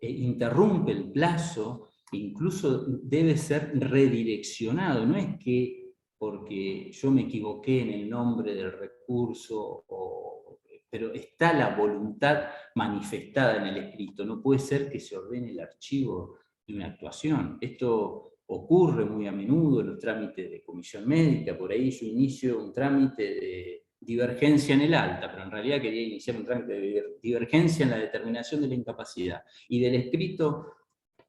interrumpe el plazo, incluso debe ser redireccionado. No es que porque yo me equivoqué en el nombre del recurso, pero está la voluntad manifestada en el escrito. No puede ser que se ordene el archivo de una actuación. Esto ocurre muy a menudo en los trámites de comisión médica. Por ahí yo inicio un trámite de divergencia en el alta, pero en realidad quería iniciar un trámite de divergencia en la determinación de la incapacidad. Y del escrito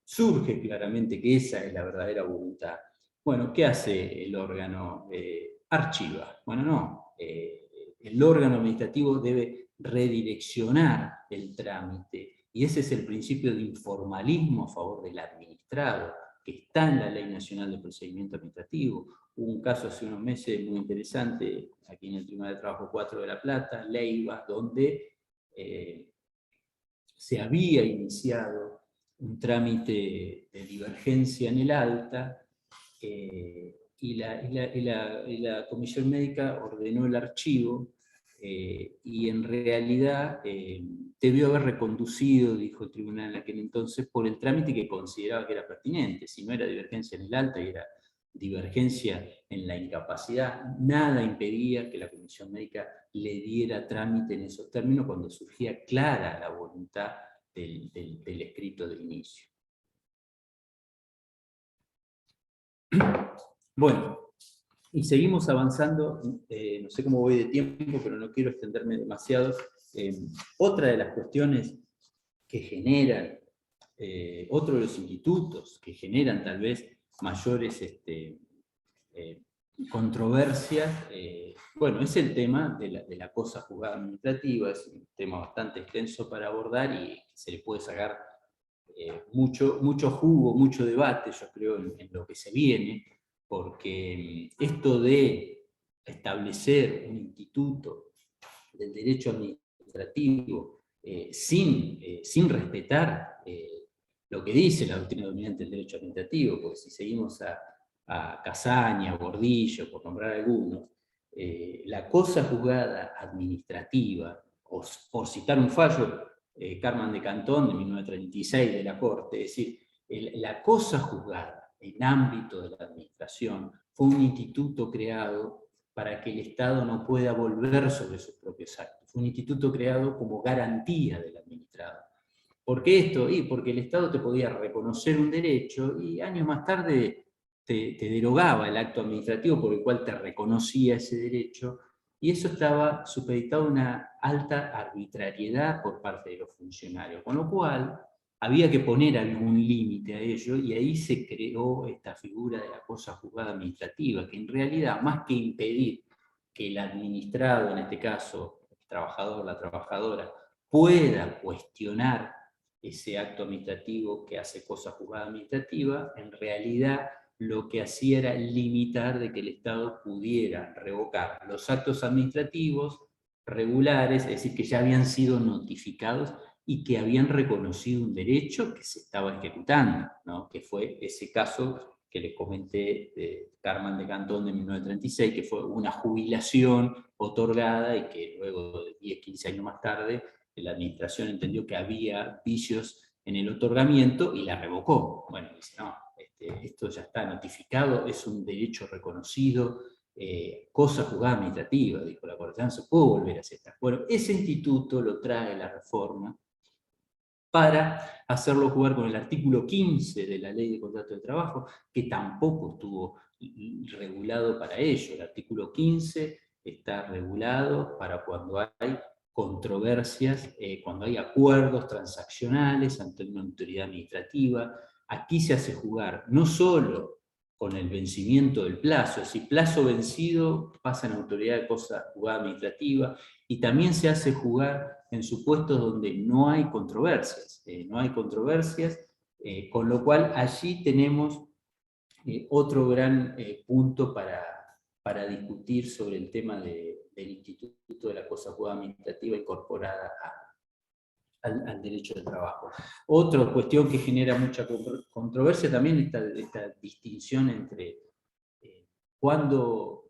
surge claramente que esa es la verdadera voluntad. Bueno, ¿qué hace el órgano? Archiva. Bueno, no. El órgano administrativo debe redireccionar el trámite, y ese es el principio de informalismo a favor del administrado, que está en la Ley Nacional de Procedimiento Administrativo. Hubo un caso hace unos meses muy interesante, aquí en el Tribunal de Trabajo 4 de La Plata, Leiva, donde se había iniciado un trámite de divergencia en el alta, y la comisión médica ordenó el archivo, y en realidad debió haber reconducido, dijo el tribunal en aquel entonces, por el trámite que consideraba que era pertinente. Si no era divergencia en el alta y era divergencia en la incapacidad, nada impedía que la comisión médica le diera trámite en esos términos cuando surgía clara la voluntad del escrito de inicio. Bueno, y seguimos avanzando. No sé cómo voy de tiempo, pero no quiero extenderme demasiado. Otra de las cuestiones que generan, otro de los institutos que generan tal vez mayores controversias, bueno, es el tema de la cosa juzgada administrativa. Es un tema bastante extenso para abordar y se le puede sacar mucho jugo, mucho debate, yo creo, en lo que se viene, porque esto de establecer un instituto del derecho administrativo sin respetar lo que dice la doctrina dominante del derecho administrativo, porque si seguimos a Casaña, Gordillo, por nombrar algunos, la cosa juzgada administrativa, o por citar un fallo, Carman de Cantón de 1936 de la Corte, es decir, la cosa juzgada en ámbito de la administración fue un instituto creado para que el Estado no pueda volver sobre sus propios actos. Fue un instituto creado como garantía del administrado. ¿Por qué esto? Y porque el Estado te podía reconocer un derecho y años más tarde te derogaba el acto administrativo por el cual te reconocía ese derecho, y eso estaba supeditado a una alta arbitrariedad por parte de los funcionarios, con lo cual había que poner algún límite a ello, y ahí se creó esta figura de la cosa juzgada administrativa, que en realidad, más que impedir que el administrado, en este caso trabajador o la trabajadora pueda cuestionar ese acto administrativo que hace cosa juzgada administrativa, en realidad lo que hacía era limitar de que el Estado pudiera revocar los actos administrativos regulares, es decir, que ya habían sido notificados y que habían reconocido un derecho que se estaba ejecutando, ¿no? Que fue ese caso que les comenté de Carmen de Cantón de 1936, que fue una jubilación otorgada y que luego de 10, 15 años más tarde la administración entendió que había vicios en el otorgamiento y la revocó. Bueno, dice, no, esto ya está notificado, es un derecho reconocido, cosa juzgada administrativa, dijo la Corte, no se puede volver a aceptar. Bueno, ese instituto lo trae la reforma para hacerlo jugar con el artículo 15 de la Ley de Contrato de Trabajo, que tampoco estuvo regulado para ello. El artículo 15 está regulado para cuando hay controversias, cuando hay acuerdos transaccionales ante una autoridad administrativa. Aquí se hace jugar no solo con el vencimiento del plazo, es decir, plazo vencido pasa en autoridad de cosa juzgada administrativa, y también se hace jugar en supuestos donde no hay controversias, con lo cual allí tenemos otro gran punto para discutir sobre el tema del Instituto de la Cosa Juzgada Administrativa incorporada al derecho del trabajo. Otra cuestión que genera mucha controversia también es esta distinción entre cuándo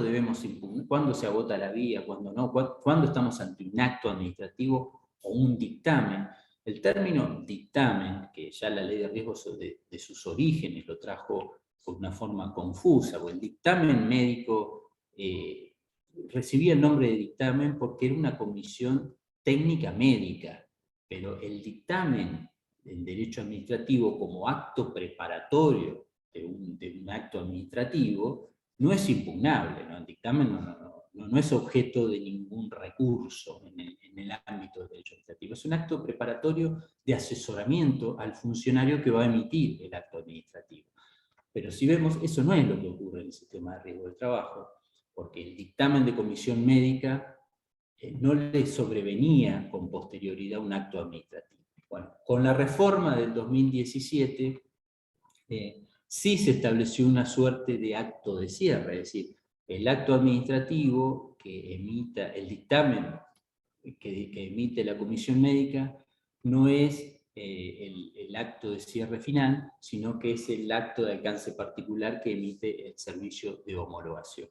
debemos impugnar, cuándo se agota la vía, cuándo no, cuándo estamos ante un acto administrativo o un dictamen. El término dictamen, que ya la ley de riesgos de sus orígenes lo trajo por una forma confusa, o el dictamen médico recibía el nombre de dictamen porque era una comisión técnica médica, pero el dictamen en derecho administrativo como acto preparatorio de un acto administrativo no es impugnable, ¿no? El dictamen no es objeto de ningún recurso en el ámbito del derecho administrativo, es un acto preparatorio de asesoramiento al funcionario que va a emitir el acto administrativo. Pero si vemos, eso no es lo que ocurre en el sistema de riesgo del trabajo, porque el dictamen de comisión médica no le sobrevenía con posterioridad un acto administrativo. Bueno, con la reforma del 2017 sí se estableció una suerte de acto de cierre, es decir, el acto administrativo que emita, el dictamen que emite la comisión médica no es el acto de cierre final, sino que es el acto de alcance particular que emite el servicio de homologación.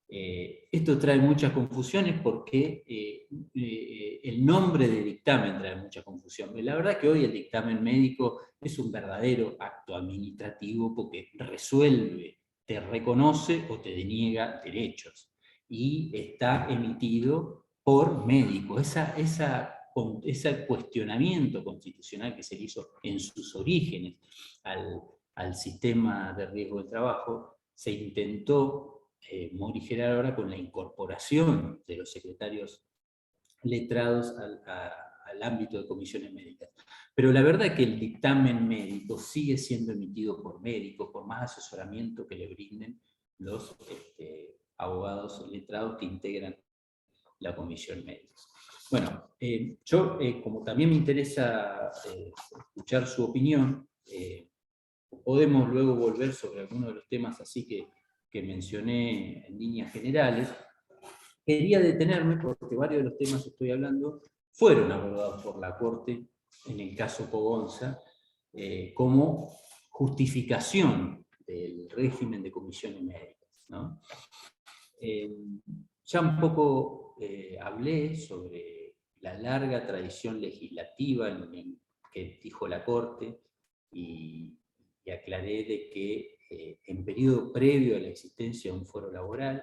Esto trae muchas confusiones porque el nombre de dictamen trae mucha confusión. La verdad que hoy el dictamen médico es un verdadero acto administrativo porque resuelve, te reconoce o te deniega derechos. Y está emitido por médico. Ese cuestionamiento constitucional que se hizo en sus orígenes al sistema de riesgo del trabajo, se intentó morigerar ahora con la incorporación de los secretarios letrados al ámbito de comisiones médicas. Pero la verdad es que el dictamen médico sigue siendo emitido por médicos, por más asesoramiento que le brinden los abogados letrados que integran la comisión médica. Bueno, yo, como también me interesa escuchar su opinión, podemos luego volver sobre algunos de los temas así que mencioné en líneas generales. Quería detenerme porque varios de los temas que estoy hablando fueron abordados por la Corte en el caso Pogonza como justificación del régimen de comisiones médicas, ¿no? Ya un poco hablé sobre la larga tradición legislativa que dijo la Corte y aclaré de que en periodo previo a la existencia de un foro laboral,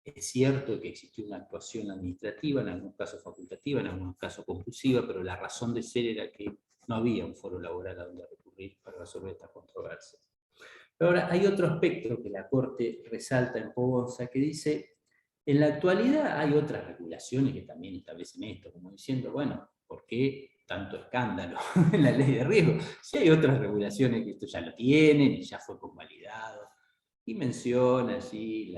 es cierto que existió una actuación administrativa, en algunos casos facultativa, en algunos casos compulsiva, pero la razón de ser era que no había un foro laboral a donde recurrir para resolver estas controversias. Pero ahora, hay otro aspecto que la Corte resalta en Pogonza que dice, en la actualidad hay otras regulaciones que también establecen esto, como diciendo, bueno, ¿por qué tanto escándalo en la ley de riesgo? Si hay otras regulaciones que esto ya lo tienen y ya fue convalidado. Y menciona allí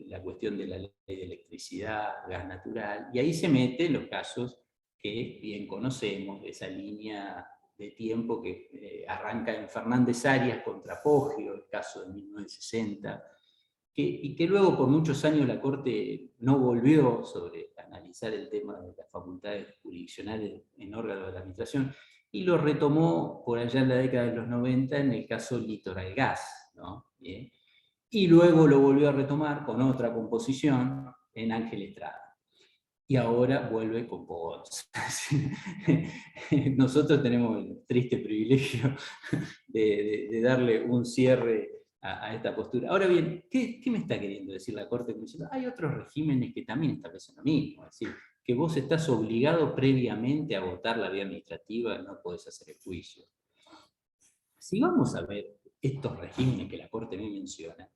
la cuestión de la ley de electricidad, gas natural, y ahí se meten los casos que bien conocemos, de esa línea de tiempo que arranca en Fernández Arias contra Poggio, el caso de 1960, y que luego por muchos años la Corte no volvió sobre analizar el tema de las facultades jurisdiccionales en órganos de la administración, y lo retomó por allá en la década de los 90 en el caso Litoral Gas, ¿no? ¿Bien? Y luego lo volvió a retomar con otra composición en Ángel Estrada. Y ahora vuelve con Pons. Nosotros tenemos el triste privilegio de darle un cierre a esta postura. Ahora bien, ¿qué me está queriendo decir la Corte? Hay otros regímenes que también establecen lo mismo, es decir, que vos estás obligado previamente a agotar la vía administrativa, no podés hacer el juicio. Si vamos a ver estos regímenes que la Corte me menciona,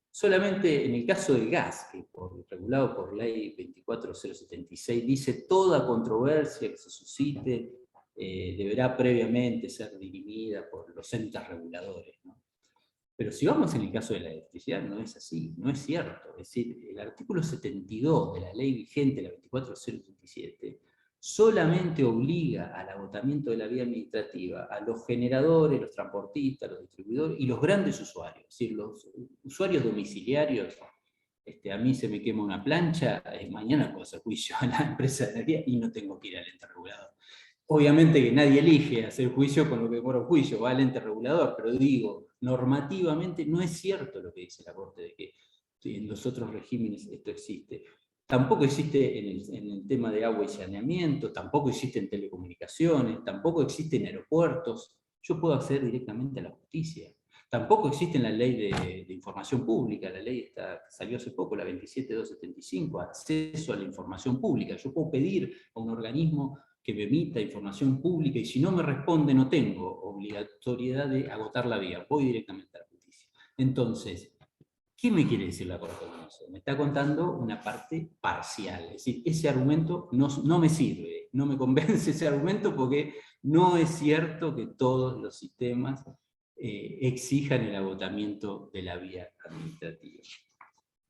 solamente en el caso del gas, que regulado por ley 24076, dice toda controversia que se suscite deberá previamente ser dirimida por los entes reguladores, ¿no? Pero si vamos en el caso de la electricidad, no es así, no es cierto. Es decir, el artículo 72 de la ley vigente, la 24077, solamente obliga al agotamiento de la vía administrativa a los generadores, los transportistas, los distribuidores y los grandes usuarios. Es decir, los usuarios domiciliarios, a mí se me quema una plancha, mañana puedo hacer juicio a la empresa de energía y no tengo que ir al ente regulador. Obviamente que nadie elige hacer juicio con lo que demora un juicio, va al ente regulador, pero digo, normativamente no es cierto lo que dice la Corte de que en los otros regímenes esto existe. Tampoco existe en el tema de agua y saneamiento, tampoco existe en telecomunicaciones, tampoco existe en aeropuertos. Yo puedo acceder directamente a la justicia. Tampoco existe en la ley de información pública, la ley salió hace poco, la 27275, acceso a la información pública. Yo puedo pedir a un organismo que me emita información pública y si no me responde no tengo obligatoriedad de agotar la vía, voy directamente a la justicia. Entonces, ¿qué me quiere decir la Corte con eso? Me está contando una parte parcial, es decir, ese argumento no me sirve, no me convence ese argumento porque no es cierto que todos los sistemas exijan el agotamiento de la vía administrativa.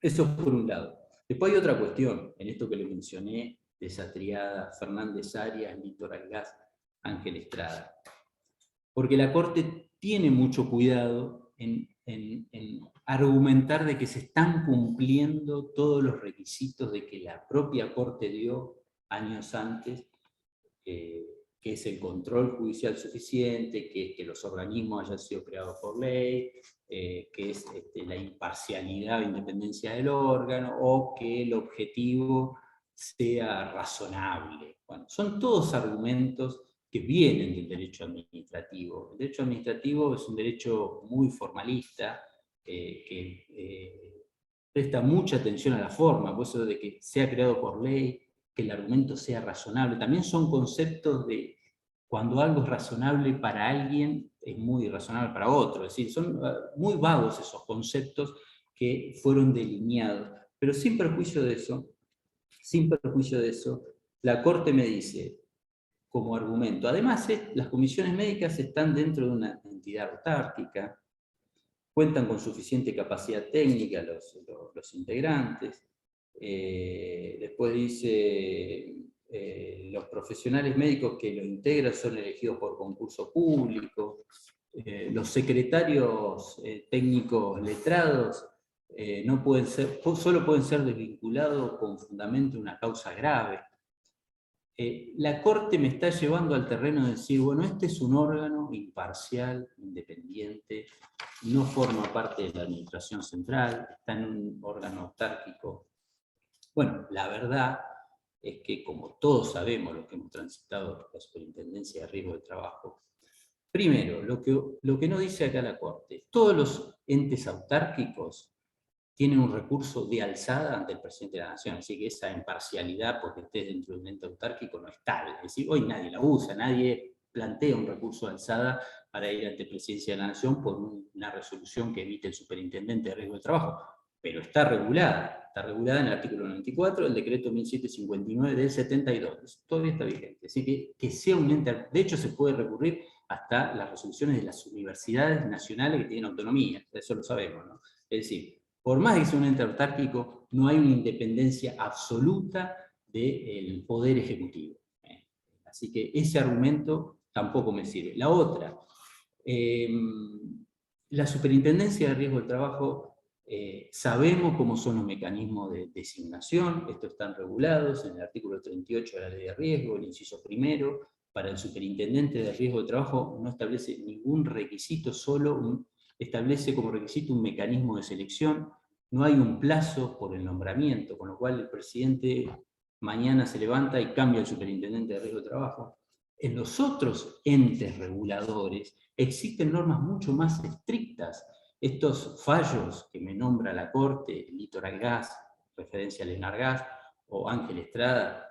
Eso por un lado. Después hay otra cuestión, en esto que le mencioné, de esa triada Fernández Arias, Litoral Gas, Ángel Estrada. Porque la Corte tiene mucho cuidado en argumentar de que se están cumpliendo todos los requisitos de que la propia Corte dio años antes, que es el control judicial suficiente, que es que los organismos hayan sido creados por ley, que es la imparcialidad o independencia del órgano, o que el objetivo sea razonable. Bueno, son todos argumentos que vienen del derecho administrativo. El derecho administrativo es un derecho muy formalista, que presta mucha atención a la forma, por eso de que sea creado por ley, que el argumento sea razonable. También son conceptos de cuando algo es razonable para alguien, es muy irrazonable para otro. Es decir, son muy vagos esos conceptos que fueron delineados. Pero sin perjuicio de eso, la Corte me dice, como argumento, además las comisiones médicas están dentro de una entidad autárquica, cuentan con suficiente capacidad técnica los integrantes. Después dice, los profesionales médicos que lo integran son elegidos por concurso público, los secretarios técnicos letrados no pueden ser, solo pueden ser desvinculados con fundamento de una causa grave. La Corte me está llevando al terreno de decir, bueno, este es un órgano imparcial, independiente, no forma parte de la administración central, está en un órgano autárquico. Bueno, la verdad es que, como todos sabemos, los que hemos transitado la Superintendencia de Riesgo de Trabajo, primero, lo que no dice acá la Corte, todos los entes autárquicos tienen un recurso de alzada ante el presidente de la Nación, así que esa imparcialidad, porque esté dentro de un ente autárquico, no es tal. Es decir, hoy nadie la usa, nadie plantea un recurso de alzada para ir ante Presidencia de la Nación por una resolución que emite el Superintendente de Riesgo de Trabajo, pero está regulada en el artículo 94 del decreto 1759 del 72, todavía está vigente. Así que sea un ente, de hecho se puede recurrir hasta las resoluciones de las universidades nacionales que tienen autonomía, eso lo sabemos, ¿no? Es decir, por más que sea un ente autárquico, no hay una independencia absoluta del Poder Ejecutivo. Así que ese argumento tampoco me sirve. La otra, la Superintendencia de Riesgo del Trabajo, sabemos cómo son los mecanismos de designación, estos están regulados en el artículo 38 de la Ley de Riesgo, el inciso primero. Para el Superintendente de Riesgo de Trabajo no establece ningún requisito, solo establece como requisito un mecanismo de selección. No hay un plazo por el nombramiento, con lo cual el presidente mañana se levanta y cambia el Superintendente de Riesgo de Trabajo. En los otros entes reguladores existen normas mucho más estrictas. Estos fallos que me nombra la Corte, Litoral Gas, referencia al Enargas, o Ángel Estrada,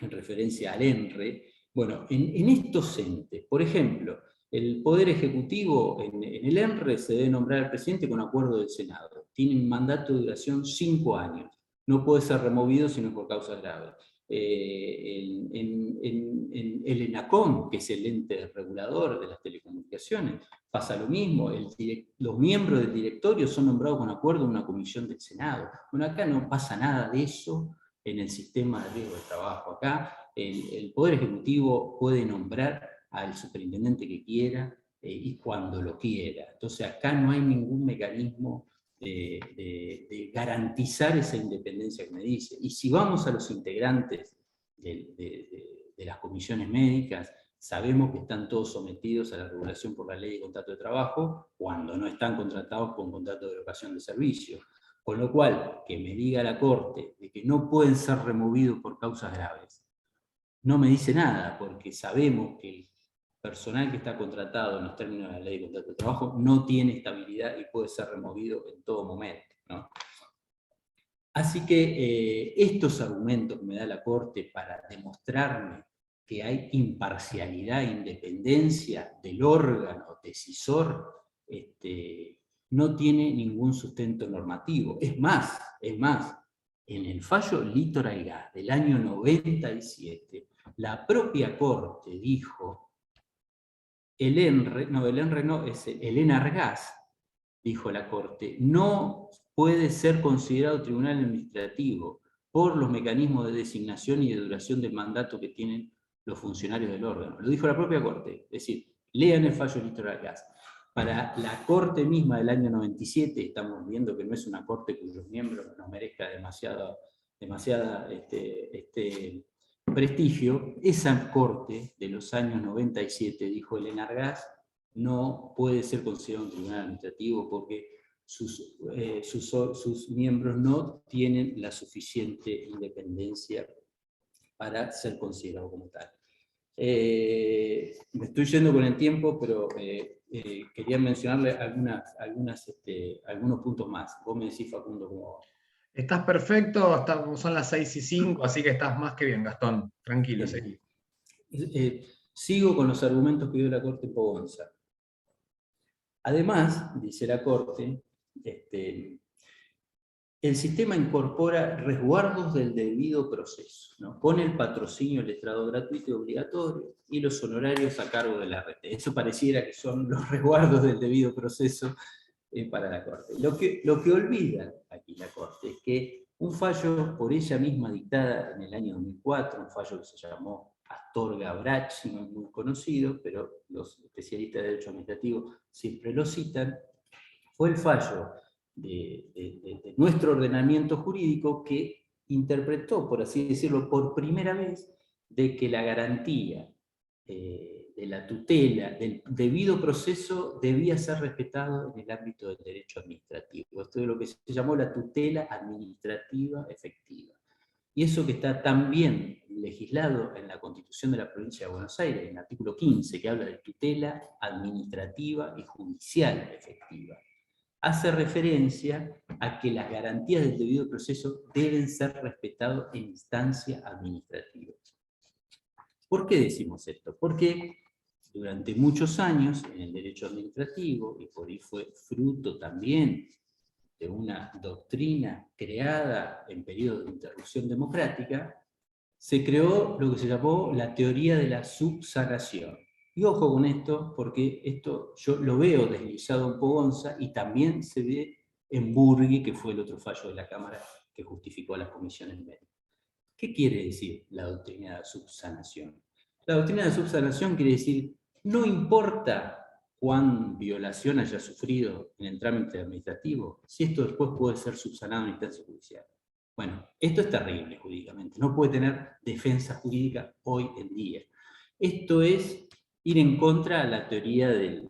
en referencia al ENRE, bueno, en estos entes, por ejemplo, el Poder Ejecutivo en el ENRE se debe nombrar al presidente con acuerdo del Senado. Tiene un mandato de duración 5 años. No puede ser removido sino por causas graves. En el ENACOM, que es el ente regulador de las telecomunicaciones, pasa lo mismo. Los miembros del directorio son nombrados con acuerdo de una comisión del Senado. Bueno, acá no pasa nada de eso en el sistema de riesgo de trabajo. Acá el Poder Ejecutivo puede nombrar al superintendente que quiera y cuando lo quiera. Entonces acá no hay ningún mecanismo de garantizar esa independencia que me dice. Y si vamos a los integrantes de las comisiones médicas, sabemos que están todos sometidos a la regulación por la ley de contrato de trabajo cuando no están contratados con contrato de vocación de servicio. Con lo cual, que me diga la Corte de que no pueden ser removidos por causas graves, no me dice nada, porque sabemos que el personal que está contratado en los términos de la ley de contrato de trabajo no tiene estabilidad y puede ser removido en todo momento, ¿no? Así que estos argumentos que me da la Corte para demostrarme que hay imparcialidad e independencia del órgano decisor, no tiene ningún sustento normativo. Es más, en el fallo Litoral Gas del año 97, la propia Corte dijo, el Enargas, dijo la Corte, no puede ser considerado tribunal administrativo por los mecanismos de designación y de duración del mandato que tienen los funcionarios del órgano. Lo dijo la propia Corte. Es decir, lean el fallo Litoral Gas. Para la Corte misma del año 97, estamos viendo que no es una Corte cuyos miembros nos merezca demasiada prestigio. Esa Corte de los años 97 dijo el Enargas no puede ser considerado un tribunal administrativo porque sus miembros no tienen la suficiente independencia para ser considerado como tal. Me estoy yendo con el tiempo, pero quería mencionarle algunos puntos más. Vos me decís, Facundo, cómo va. Estás perfecto, son las 6:05, así que estás más que bien, Gastón. Tranquilo, seguí. Sigo con los argumentos que dio la Corte Pogonza. Además, dice la Corte, el sistema incorpora resguardos del debido proceso, ¿no? Con el patrocinio del letrado gratuito y obligatorio y los honorarios a cargo de la RT. Eso pareciera que son los resguardos del debido proceso para la Corte. Lo que olvida aquí la Corte es que un fallo por ella misma dictada en el año 2004, un fallo que se llamó Astorga-Brach, no es muy conocido, pero los especialistas de derecho administrativo siempre lo citan, fue el fallo de nuestro ordenamiento jurídico que interpretó, por así decirlo, por primera vez, de que la garantía de la tutela, del debido proceso, debía ser respetado en el ámbito del derecho administrativo. Esto es lo que se llamó la tutela administrativa efectiva. Y eso que está también legislado en la Constitución de la Provincia de Buenos Aires, en el artículo 15, que habla de tutela administrativa y judicial efectiva, hace referencia a que las garantías del debido proceso deben ser respetadas en instancia administrativa. ¿Por qué decimos esto? Porque durante muchos años en el derecho administrativo, y por ahí fue fruto también de una doctrina creada en periodo de interrupción democrática, se creó lo que se llamó la teoría de la subsanación. Y ojo con esto, porque esto yo lo veo deslizado en Pogonza y también se ve en Burgui, que fue el otro fallo de la Cámara que justificó a las comisiones médicas. ¿Qué quiere decir la doctrina de subsanación? La doctrina de subsanación quiere decir, no importa cuán violación haya sufrido en el trámite administrativo, si esto después puede ser subsanado en instancia judicial. Bueno, esto es terrible jurídicamente, no puede tener defensa jurídica hoy en día. Esto es ir en contra de la teoría del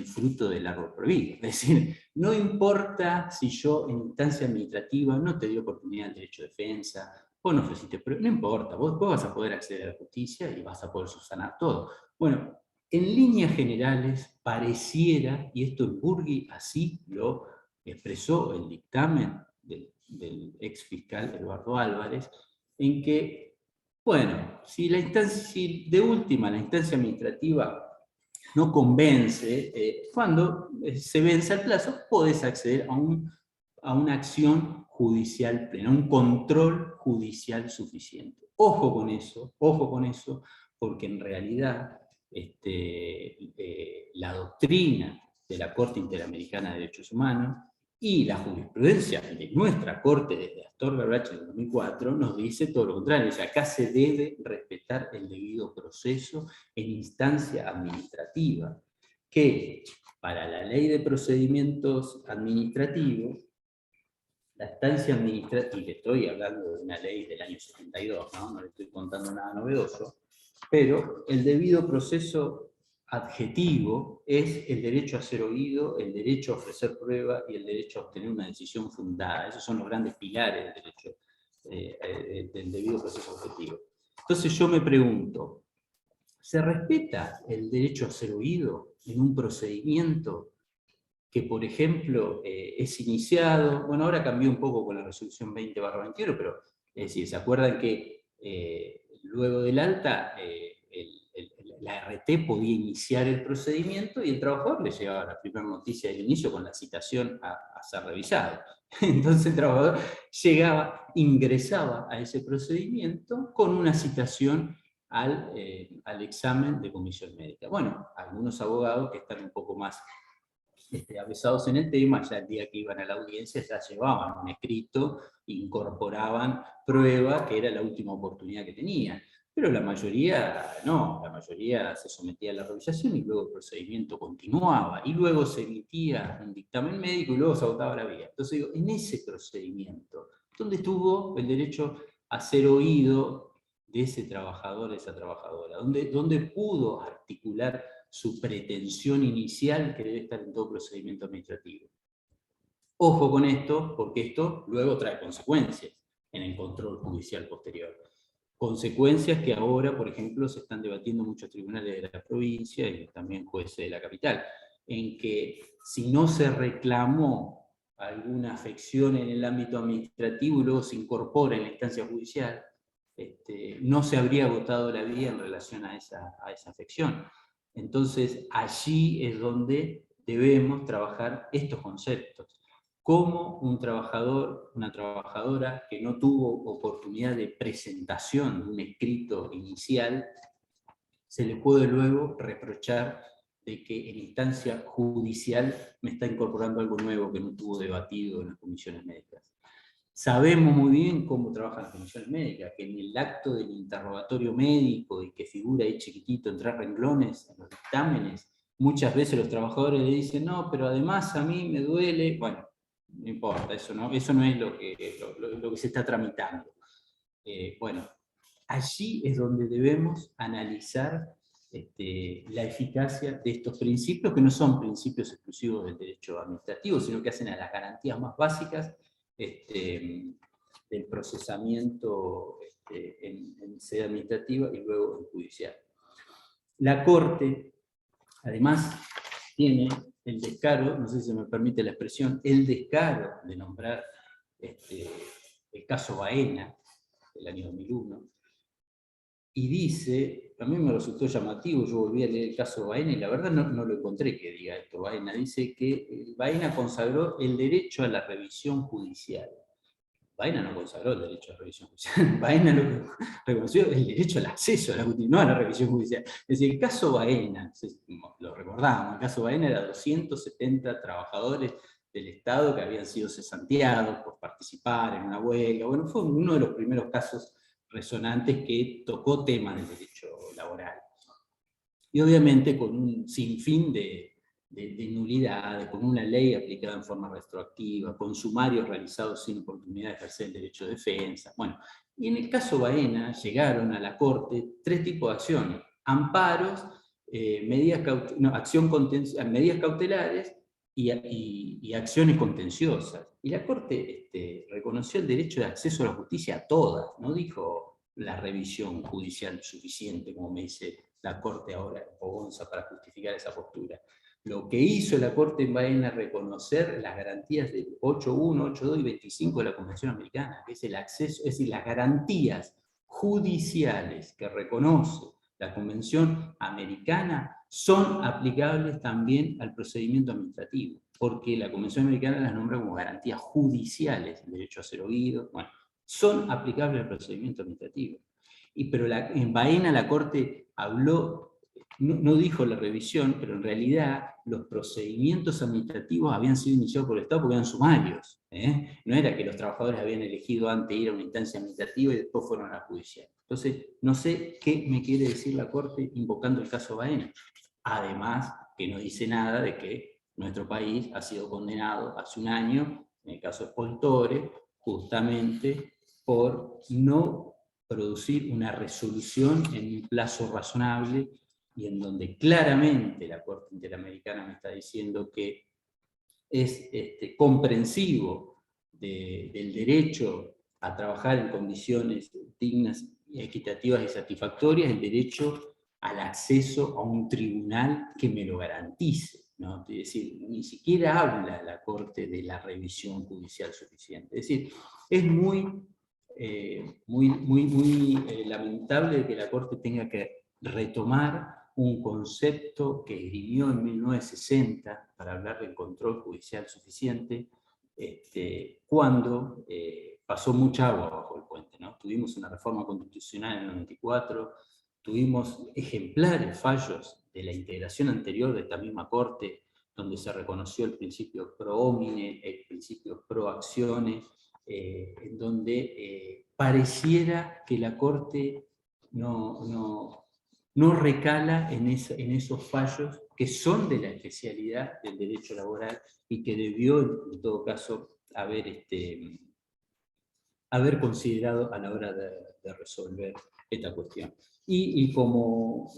fruto del árbol prohibido. Es decir, no importa si yo en instancia administrativa no te di oportunidad del derecho de defensa, vos no ofreciste pruebas, no importa, vos vas a poder acceder a la justicia y vas a poder subsanar todo. Bueno, en líneas generales pareciera, y esto en Burgui así lo expresó el dictamen del ex fiscal Eduardo Álvarez, en que, bueno, si de última la instancia administrativa no convence, cuando se vence el plazo, podés acceder a una acción judicial plena, un control judicial suficiente. Ojo con eso, porque en realidad la doctrina de la Corte Interamericana de Derechos Humanos y la jurisprudencia de nuestra Corte desde Astorga Brache en 2004 nos dice todo lo contrario. O sea, acá se debe respetar el debido proceso en instancia administrativa, que para la Ley de Procedimientos Administrativos, la instancia administrativa, y estoy hablando de una ley del año 72, no le estoy contando nada novedoso, pero el debido proceso adjetivo es el derecho a ser oído, el derecho a ofrecer prueba y el derecho a obtener una decisión fundada. Esos son los grandes pilares del derecho, del debido proceso objetivo. Entonces yo me pregunto, ¿se respeta el derecho a ser oído en un procedimiento que, por ejemplo, es iniciado? Bueno, ahora cambió un poco con la resolución 20/21, pero es decir, ¿se acuerdan que luego del alta la RT podía iniciar el procedimiento y el trabajador le llevaba la primera noticia del inicio con la citación a ser revisado? Entonces el trabajador ingresaba a ese procedimiento con una citación al examen de comisión médica. Bueno, algunos abogados que están un poco más avesados en el tema, ya el día que iban a la audiencia ya llevaban un escrito, incorporaban prueba que era la última oportunidad que tenían. Pero la mayoría no, la mayoría se sometía a la revisación y luego el procedimiento continuaba, y luego se emitía un dictamen médico y luego se agotaba la vía. Entonces digo, en ese procedimiento, ¿dónde estuvo el derecho a ser oído de ese trabajador, de esa trabajadora? ¿Dónde pudo articular su pretensión inicial que debe estar en todo procedimiento administrativo? Ojo con esto, porque esto luego trae consecuencias en el control judicial posterior. Consecuencias que ahora, por ejemplo, se están debatiendo en muchos tribunales de la provincia y también jueces de la capital, en que si no se reclamó alguna afección en el ámbito administrativo y luego se incorpora en la instancia judicial, no se habría agotado la vía en relación a esa afección. Entonces, allí es donde debemos trabajar estos conceptos. Cómo un trabajador, una trabajadora que no tuvo oportunidad de presentación de un escrito inicial, se le puede luego reprochar de que en instancia judicial me está incorporando algo nuevo que no tuvo debatido en las comisiones médicas. Sabemos muy bien cómo trabajan las comisiones médicas, que en el acto del interrogatorio médico, y que figura ahí chiquitito en 3 renglones, en los dictámenes, muchas veces los trabajadores le dicen, no, pero además a mí me duele. Bueno, no importa, eso no es lo que se está tramitando. Bueno, allí es donde debemos analizar la eficacia de estos principios, que no son principios exclusivos del derecho administrativo, sino que hacen a las garantías más básicas del procesamiento en sede administrativa y luego en judicial. La Corte, además, tiene el descaro, no sé si se me permite la expresión, el descaro de nombrar el caso Baena, del año 2001, y dice, a mí me resultó llamativo, yo volví a leer el caso Baena y la verdad no lo encontré que diga esto. Baena dice que Baena consagró el derecho a la revisión judicial. Baena no consagró el derecho a la revisión judicial, Baena lo que reconoció el derecho al acceso a la justicia, no a la revisión judicial. Es decir, el caso Baena, lo recordamos, el caso Baena era 270 trabajadores del Estado que habían sido cesanteados por participar en una huelga. Bueno, fue uno de los primeros casos resonantes que tocó temas del derecho laboral. Y obviamente con un sinfín de nulidades, con una ley aplicada en forma retroactiva, con sumarios realizados sin oportunidad de ejercer el derecho de defensa. Bueno, y en el caso Baena llegaron a la Corte 3 tipos de acciones: amparos, medidas cautelares y acciones contenciosas. Y la Corte reconoció el derecho de acceso a la justicia a todas, no dijo la revisión judicial suficiente, como me dice la Corte ahora en Pogonza para justificar esa postura. Lo que hizo la Corte en Baena es reconocer las garantías del 8.1, 8.2 y 25 de la Convención Americana, que es el acceso, es decir, las garantías judiciales que reconoce la Convención Americana son aplicables también al procedimiento administrativo, porque la Convención Americana las nombra como garantías judiciales, el derecho a ser oído, bueno, son aplicables al procedimiento administrativo. Pero en Baena la Corte habló, no dijo la revisión, pero en realidad los procedimientos administrativos habían sido iniciados por el Estado porque eran sumarios. No era que los trabajadores habían elegido antes ir a una instancia administrativa y después fueron a la judicial. Entonces, no sé qué me quiere decir la Corte invocando el caso Baena. Además, que no dice nada de que nuestro país ha sido condenado hace un año, en el caso de Poltore, justamente por no producir una resolución en un plazo razonable, y en donde claramente la Corte Interamericana me está diciendo que es comprensivo del derecho a trabajar en condiciones dignas, equitativas y satisfactorias, el derecho al acceso a un tribunal que me lo garantice, ¿no? Es decir, ni siquiera habla la Corte de la revisión judicial suficiente. Es decir, es muy lamentable que la Corte tenga que retomar un concepto que esgrimió en 1960 para hablar del control judicial suficiente, cuando pasó mucha agua bajo el puente, ¿no? Tuvimos una reforma constitucional en el 94, tuvimos ejemplares fallos de la integración anterior de esta misma Corte, donde se reconoció el principio pro homine, el principio pro actione, en donde pareciera que la Corte no recala en esos fallos que son de la especialidad del derecho laboral y que debió, en todo caso, haber considerado a la hora de resolver esta cuestión. Y como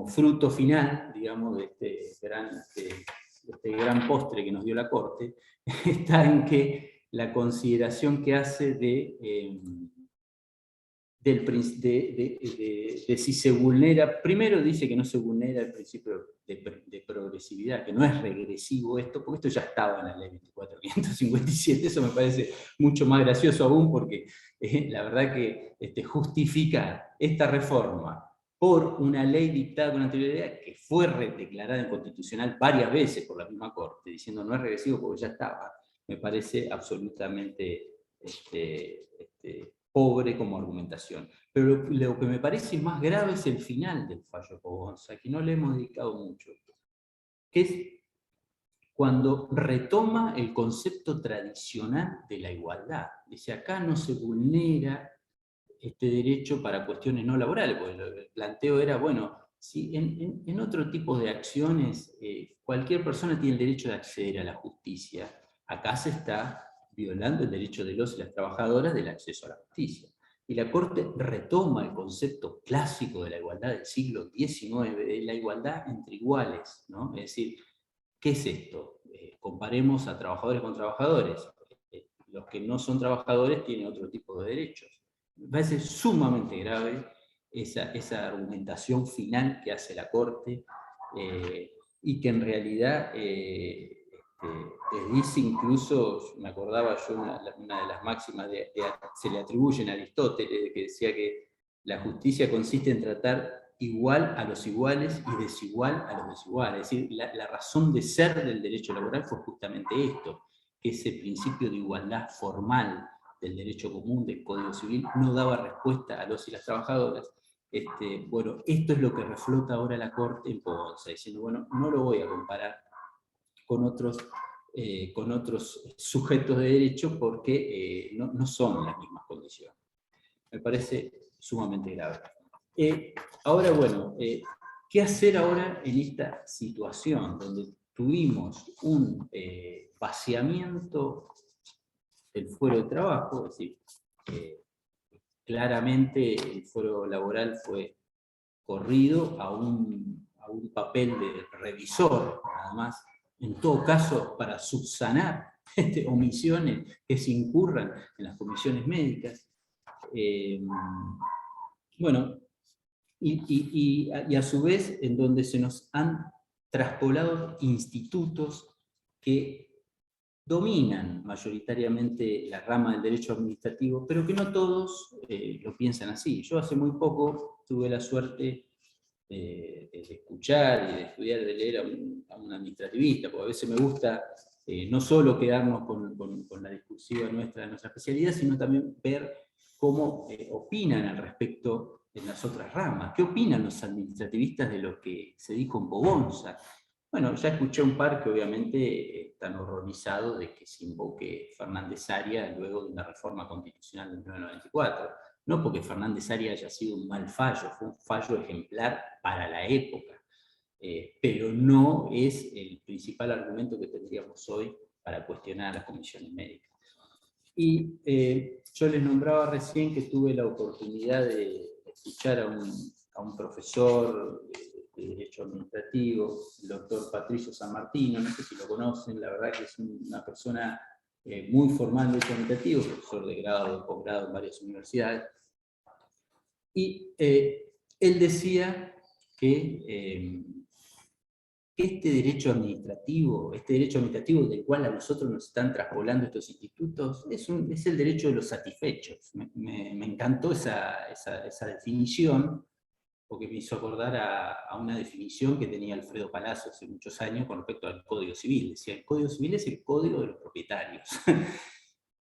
fruto final, digamos, de este gran postre que nos dio la Corte, está en que la consideración que hace de si se vulnera, primero dice que no se vulnera el principio de progresividad, que no es regresivo esto, porque esto ya estaba en la ley 24.557, eso me parece mucho más gracioso aún, porque la verdad que justificar esta reforma por una ley dictada con anterioridad, que fue declarada inconstitucional varias veces por la misma Corte, diciendo no es regresivo porque ya estaba, me parece absolutamente pobre como argumentación. Pero lo que me parece más grave es el final del fallo Pogonza, que no le hemos dedicado mucho, que es cuando retoma el concepto tradicional de la igualdad. Dice, acá no se vulnera este derecho para cuestiones no laborales, porque el planteo era, bueno, si en otro tipo de acciones cualquier persona tiene el derecho de acceder a la justicia, acá se está violando el derecho de los y las trabajadoras del acceso a la justicia. Y la Corte retoma el concepto clásico de la igualdad del siglo XIX, de la igualdad entre iguales, ¿no? Es decir, ¿qué es esto? Comparemos a trabajadores con trabajadores. Los que no son trabajadores tienen otro tipo de derechos. Me parece sumamente grave esa argumentación final que hace la Corte, y que en realidad dice incluso, me acordaba yo, una de las máximas se le atribuyen a Aristóteles, que decía que la justicia consiste en tratar igual a los iguales y desigual a los desiguales. Es decir, la razón de ser del derecho laboral fue justamente esto, que ese principio de igualdad formal del derecho común, del Código Civil, no daba respuesta a los y las trabajadoras. Bueno, esto es lo que reflota ahora la Corte en Pogonza, diciendo, bueno, no lo voy a comparar con otros con otros sujetos de derecho porque no son las mismas condiciones. Me parece sumamente grave. Ahora, bueno, ¿qué hacer ahora en esta situación donde tuvimos un vaciamiento del fuero de trabajo? Es decir, claramente el fuero laboral fue corrido a un papel de revisor, nada más, en todo caso para subsanar omisiones que se incurran en las comisiones médicas. Bueno, y a su vez en donde se nos han traspolado institutos que dominan mayoritariamente la rama del derecho administrativo, pero que no todos lo piensan así. Yo hace muy poco tuve la suerte de escuchar y de estudiar, de leer a un administrativista, porque a veces me gusta no solo quedarnos con la discursiva de nuestra especialidad, sino también ver cómo opinan al respecto en las otras ramas. ¿Qué opinan los administrativistas de lo que se dijo en Pogonza? Bueno, ya escuché un par que obviamente están horrorizados de que se invoque Fernández Aria luego de una reforma constitucional de 1994. No porque Fernández Aria haya sido un mal fallo, fue un fallo ejemplar para la época, pero no es el principal argumento que tendríamos hoy para cuestionar a las comisiones médicas. Y yo les nombraba recién que tuve la oportunidad de escuchar a un profesor de Derecho Administrativo, el doctor Patricio San Martino, no sé si lo conocen, la verdad que es una persona muy formal en Derecho Administrativo, profesor de grado y posgrado en varias universidades, y él decía que este derecho administrativo del cual a nosotros nos están traspolando estos institutos, es el derecho de los satisfechos. Me encantó esa definición, porque me hizo acordar a una definición que tenía Alfredo Palazzo hace muchos años con respecto al Código Civil. Decía, el Código Civil es el código de los propietarios.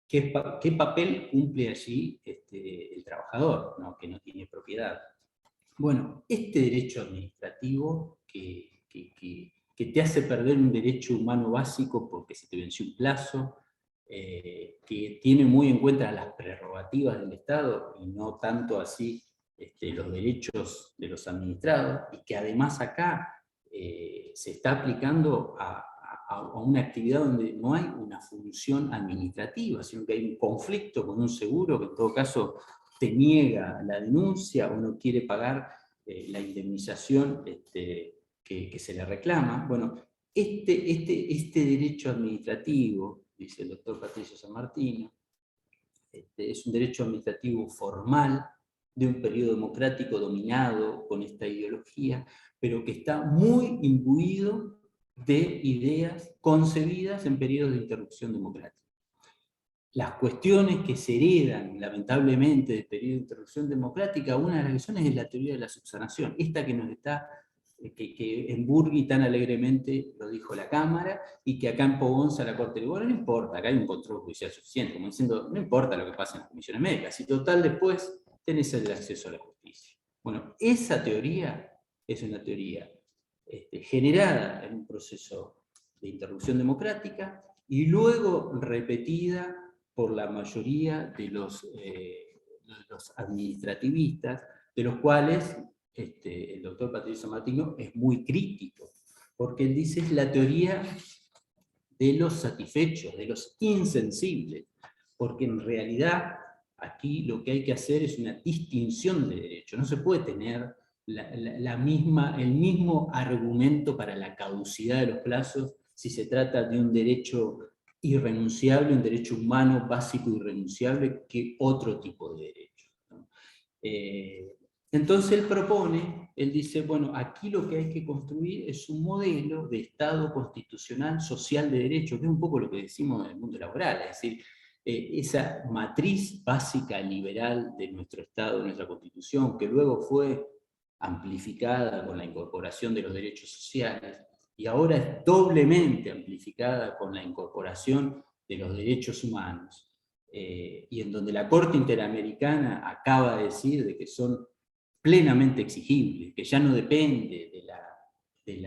¿Qué papel cumple allí el trabajador, ¿no? Que no tiene propiedad? Bueno, este derecho administrativo que te hace perder un derecho humano básico porque se te venció un plazo, que tiene muy en cuenta las prerrogativas del Estado y no tanto así los derechos de los administrados, y que además acá se está aplicando a una actividad donde no hay una función administrativa, sino que hay un conflicto con un seguro que en todo caso te niega la denuncia o no quiere pagar la indemnización que se le reclama. Bueno, este derecho administrativo, dice el doctor Patricio San Martino, es un derecho administrativo formal de un periodo democrático dominado con esta ideología, pero que está muy imbuido de ideas concebidas en periodos de interrupción democrática. Las cuestiones que se heredan, lamentablemente, del periodo de interrupción democrática, una de las cuestiones es la teoría de la subsanación, esta que nos está, que en Burgui tan alegremente lo dijo la Cámara, y que acá en Pogonza la Corte dijo, bueno, no importa, acá hay un control judicial suficiente, como diciendo, no importa lo que pase en las comisiones médicas, y total después tenés el acceso a la justicia. Bueno, esa teoría es una teoría generada en un proceso de interrupción democrática, y luego repetida por la mayoría de los administrativistas, de los cuales el doctor Patricio San Martino es muy crítico, porque él dice es la teoría de los satisfechos, de los insensibles, porque en realidad aquí lo que hay que hacer es una distinción de derecho, no se puede tener el mismo argumento para la caducidad de los plazos si se trata de un derecho irrenunciable, un derecho humano básico irrenunciable, que otro tipo de derecho, ¿no? Entonces él dice, bueno, aquí lo que hay que construir es un modelo de Estado constitucional social de derecho, que es un poco lo que decimos en el mundo laboral, es decir, esa matriz básica liberal de nuestro Estado, de nuestra Constitución, que luego fue amplificada con la incorporación de los derechos sociales, y ahora es doblemente amplificada con la incorporación de los derechos humanos, y en donde la Corte Interamericana acaba de decir de que son plenamente exigibles, que ya no depende de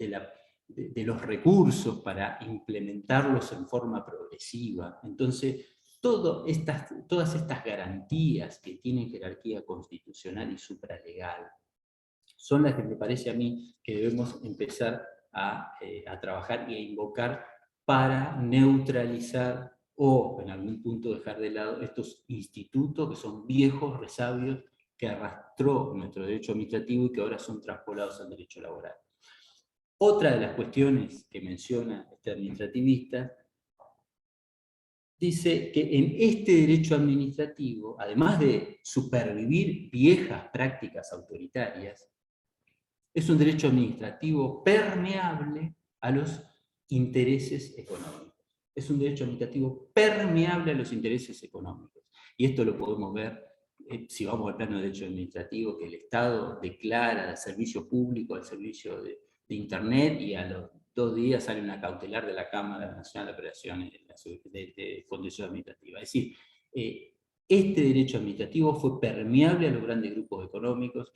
la de los recursos para implementarlos en forma progresiva. Entonces, todas estas garantías que tienen jerarquía constitucional y supralegal son las que me parece a mí que debemos empezar a trabajar y a invocar para neutralizar o en algún punto dejar de lado estos institutos que son viejos resabios que arrastró nuestro derecho administrativo y que ahora son traspolados al derecho laboral. Otra de las cuestiones que menciona este administrativista dice que en este derecho administrativo, además de supervivir viejas prácticas autoritarias, es un derecho administrativo permeable a los intereses económicos. Es un derecho administrativo permeable a los intereses económicos. Y esto lo podemos ver, si vamos al plano de derecho administrativo, que el Estado declara el servicio público, el servicio de Internet, y a los 2 días sale una cautelar de la Cámara Nacional de Operaciones de Condición Administrativa. Es decir, este derecho administrativo fue permeable a los grandes grupos económicos,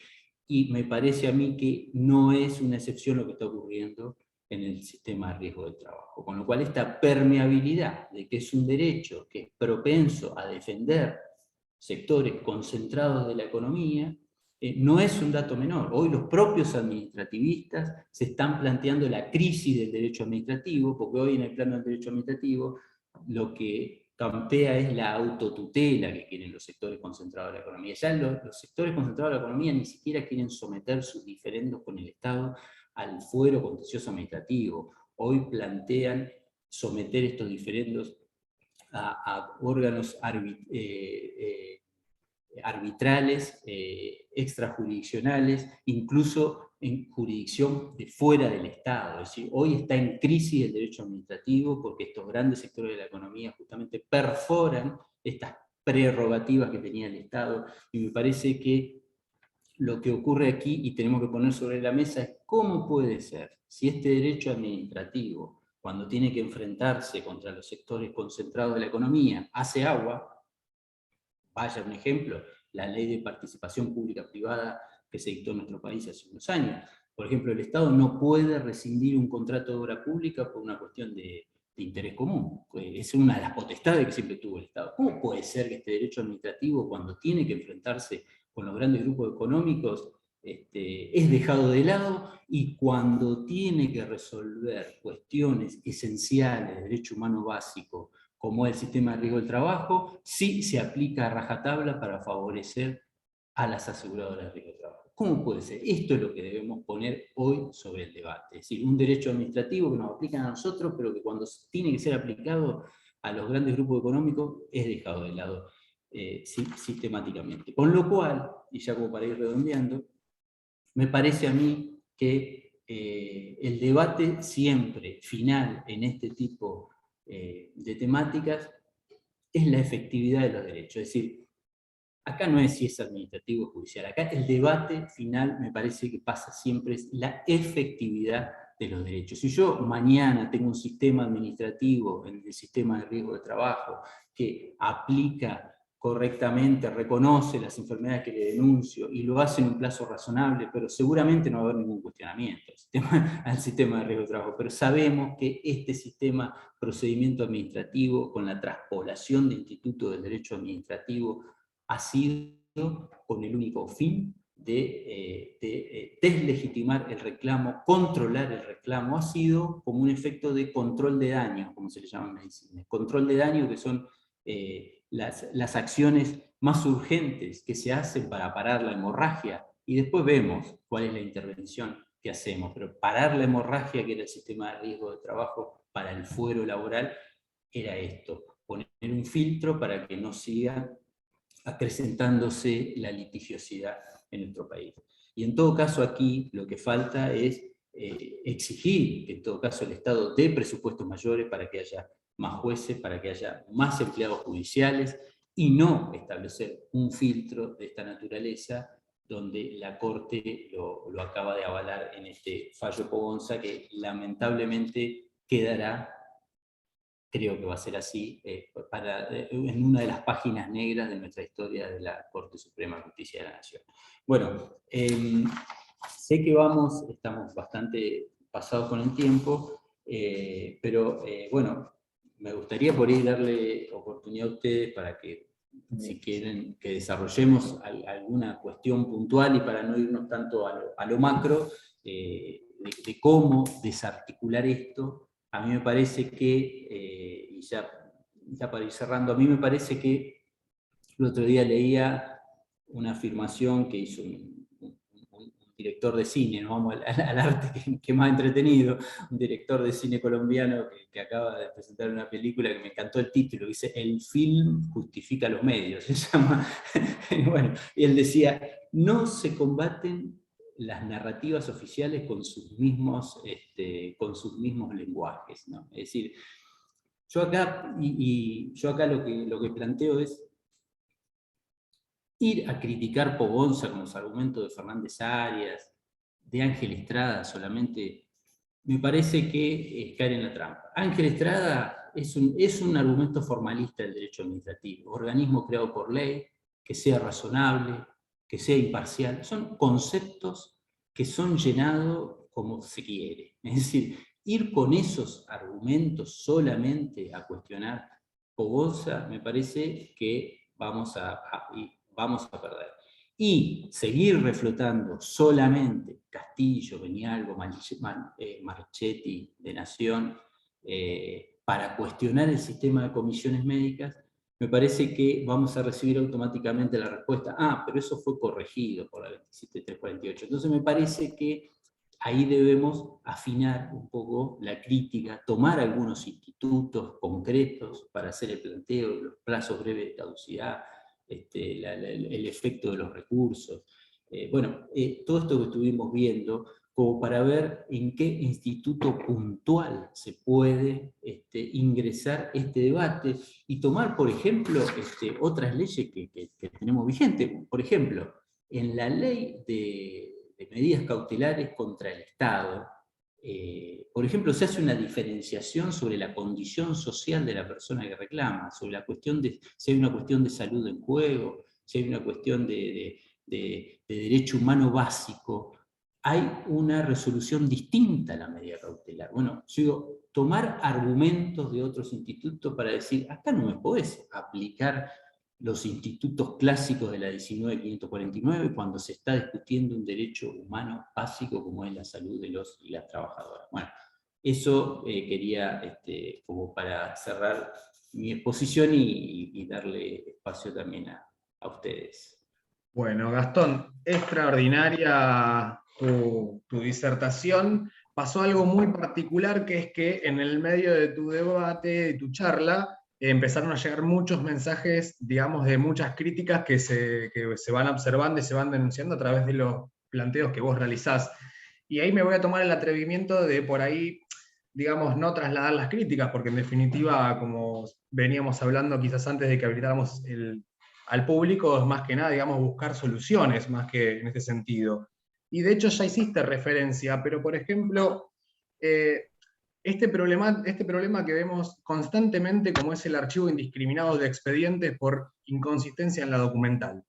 y me parece a mí que no es una excepción lo que está ocurriendo en el sistema de riesgo del trabajo. Con lo cual esta permeabilidad de que es un derecho que es propenso a defender sectores concentrados de la economía, no es un dato menor. Hoy los propios administrativistas se están planteando la crisis del derecho administrativo, porque hoy en el plano del derecho administrativo lo que campea es la autotutela que quieren los sectores concentrados de la economía. Ya los sectores concentrados de la economía ni siquiera quieren someter sus diferendos con el Estado al fuero contencioso administrativo. Hoy plantean someter estos diferendos a órganos arbitrales, extrajurisdiccionales, incluso en jurisdicción de fuera del Estado. Es decir, hoy está en crisis el derecho administrativo porque estos grandes sectores de la economía justamente perforan estas prerrogativas que tenía el Estado, y me parece que lo que ocurre aquí, y tenemos que poner sobre la mesa, es cómo puede ser, si este derecho administrativo, cuando tiene que enfrentarse contra los sectores concentrados de la economía, hace agua. Vaya un ejemplo, la ley de participación pública-privada que se dictó en nuestro país hace unos años. Por ejemplo, el Estado no puede rescindir un contrato de obra pública por una cuestión de interés común. Es una de las potestades que siempre tuvo el Estado. ¿Cómo puede ser que este derecho administrativo, cuando tiene que enfrentarse con los grandes grupos económicos, es dejado de lado, y cuando tiene que resolver cuestiones esenciales de derecho humano básico, como el sistema de riesgo del trabajo, sí se aplica a rajatabla para favorecer a las aseguradoras de riesgo del trabajo? ¿Cómo puede ser? Esto es lo que debemos poner hoy sobre el debate. Es decir, un derecho administrativo que nos aplican a nosotros, pero que cuando tiene que ser aplicado a los grandes grupos económicos es dejado de lado sistemáticamente. Con lo cual, y ya como para ir redondeando, me parece a mí que el debate siempre final en este tipo de temáticas es la efectividad de los derechos. Es decir, acá no es si es administrativo o judicial, acá el debate final me parece que pasa siempre es la efectividad de los derechos. Si yo mañana tengo un sistema administrativo en el sistema de riesgo de trabajo que aplica correctamente, reconoce las enfermedades que le denuncio y lo hace en un plazo razonable, pero seguramente no va a haber ningún cuestionamiento al sistema de riesgo de trabajo. Pero sabemos que este sistema, procedimiento administrativo, con la traspolación de institutos del derecho administrativo, ha sido con el único fin de deslegitimar el reclamo, controlar el reclamo. Ha sido como un efecto de control de daño, como se le llama en medicina. Control de daño, que son las acciones más urgentes que se hacen para parar la hemorragia, y después vemos cuál es la intervención que hacemos. Pero parar la hemorragia, que era el sistema de riesgo de trabajo para el fuero laboral, era esto: poner un filtro para que no siga acrecentándose la litigiosidad en nuestro país. Y en todo caso aquí lo que falta es exigir que en todo caso el Estado dé presupuestos mayores para que haya más jueces, para que haya más empleados judiciales, y no establecer un filtro de esta naturaleza donde la Corte lo acaba de avalar en este fallo Pogonza, que lamentablemente quedará, creo que va a ser así, en una de las páginas negras de nuestra historia de la Corte Suprema de Justicia de la Nación. Bueno, sé que estamos bastante pasado con el tiempo, pero bueno, me gustaría por ahí darle oportunidad a ustedes para que, si quieren, que desarrollemos alguna cuestión puntual y para no irnos tanto a lo macro, de cómo desarticular esto. A mí me parece que, y ya para ir cerrando, a mí me parece que el otro día leía una afirmación que hizo un director de cine, no vamos al arte que más entretenido, un director de cine colombiano que acaba de presentar una película que me encantó el título, dice: "El film justifica los medios", se llama. Bueno, y él decía: no se combaten las narrativas oficiales con sus mismos lenguajes, ¿no? Es decir, yo acá, yo acá lo que planteo es ir a criticar Pogonza con los argumentos de Fernández Arias, de Ángel Estrada solamente, me parece que es caer en la trampa. Ángel Estrada es un argumento formalista del derecho administrativo, organismo creado por ley, que sea razonable, que sea imparcial. Son conceptos que son llenados como se quiere. Es decir, ir con esos argumentos solamente a cuestionar Pogonza, me parece que vamos a perder. Y seguir reflotando solamente Castillo, Benialbo, Marchetti, de Nación, para cuestionar el sistema de comisiones médicas, me parece que vamos a recibir automáticamente la respuesta: ah, pero eso fue corregido por la 27348. Entonces me parece que ahí debemos afinar un poco la crítica, tomar algunos institutos concretos para hacer el planteo, los plazos breves de caducidad, el efecto de los recursos. Todo esto que estuvimos viendo, como para ver en qué instituto puntual se puede ingresar este debate y tomar, por ejemplo, otras leyes que tenemos vigentes. Por ejemplo, en la ley de medidas cautelares contra el Estado, por ejemplo, se hace una diferenciación sobre la condición social de la persona que reclama, sobre la cuestión de si hay una cuestión de salud en juego, si hay una cuestión de derecho humano básico. Hay una resolución distinta a la medida cautelar. Bueno, yo digo, tomar argumentos de otros institutos para decir: acá no me podés aplicar los institutos clásicos de la 19.549 cuando se está discutiendo un derecho humano básico como es la salud de los y las trabajadoras. Bueno, eso quería, como para cerrar mi exposición y darle espacio también a ustedes. Bueno, Gastón, extraordinaria tu disertación. Pasó algo muy particular, que es que en el medio de tu debate, de tu charla, empezaron a llegar muchos mensajes, digamos, de muchas críticas que se van observando y se van denunciando a través de los planteos que vos realizás. Y ahí me voy a tomar el atrevimiento de por ahí, digamos, no trasladar las críticas, porque en definitiva, como veníamos hablando quizás antes de que habilitáramos al público, es más que nada, digamos, buscar soluciones, más que en este sentido. Y de hecho ya hiciste referencia, pero por ejemplo, este problema que vemos constantemente, como es el archivo indiscriminado de expedientes por inconsistencia en la documental.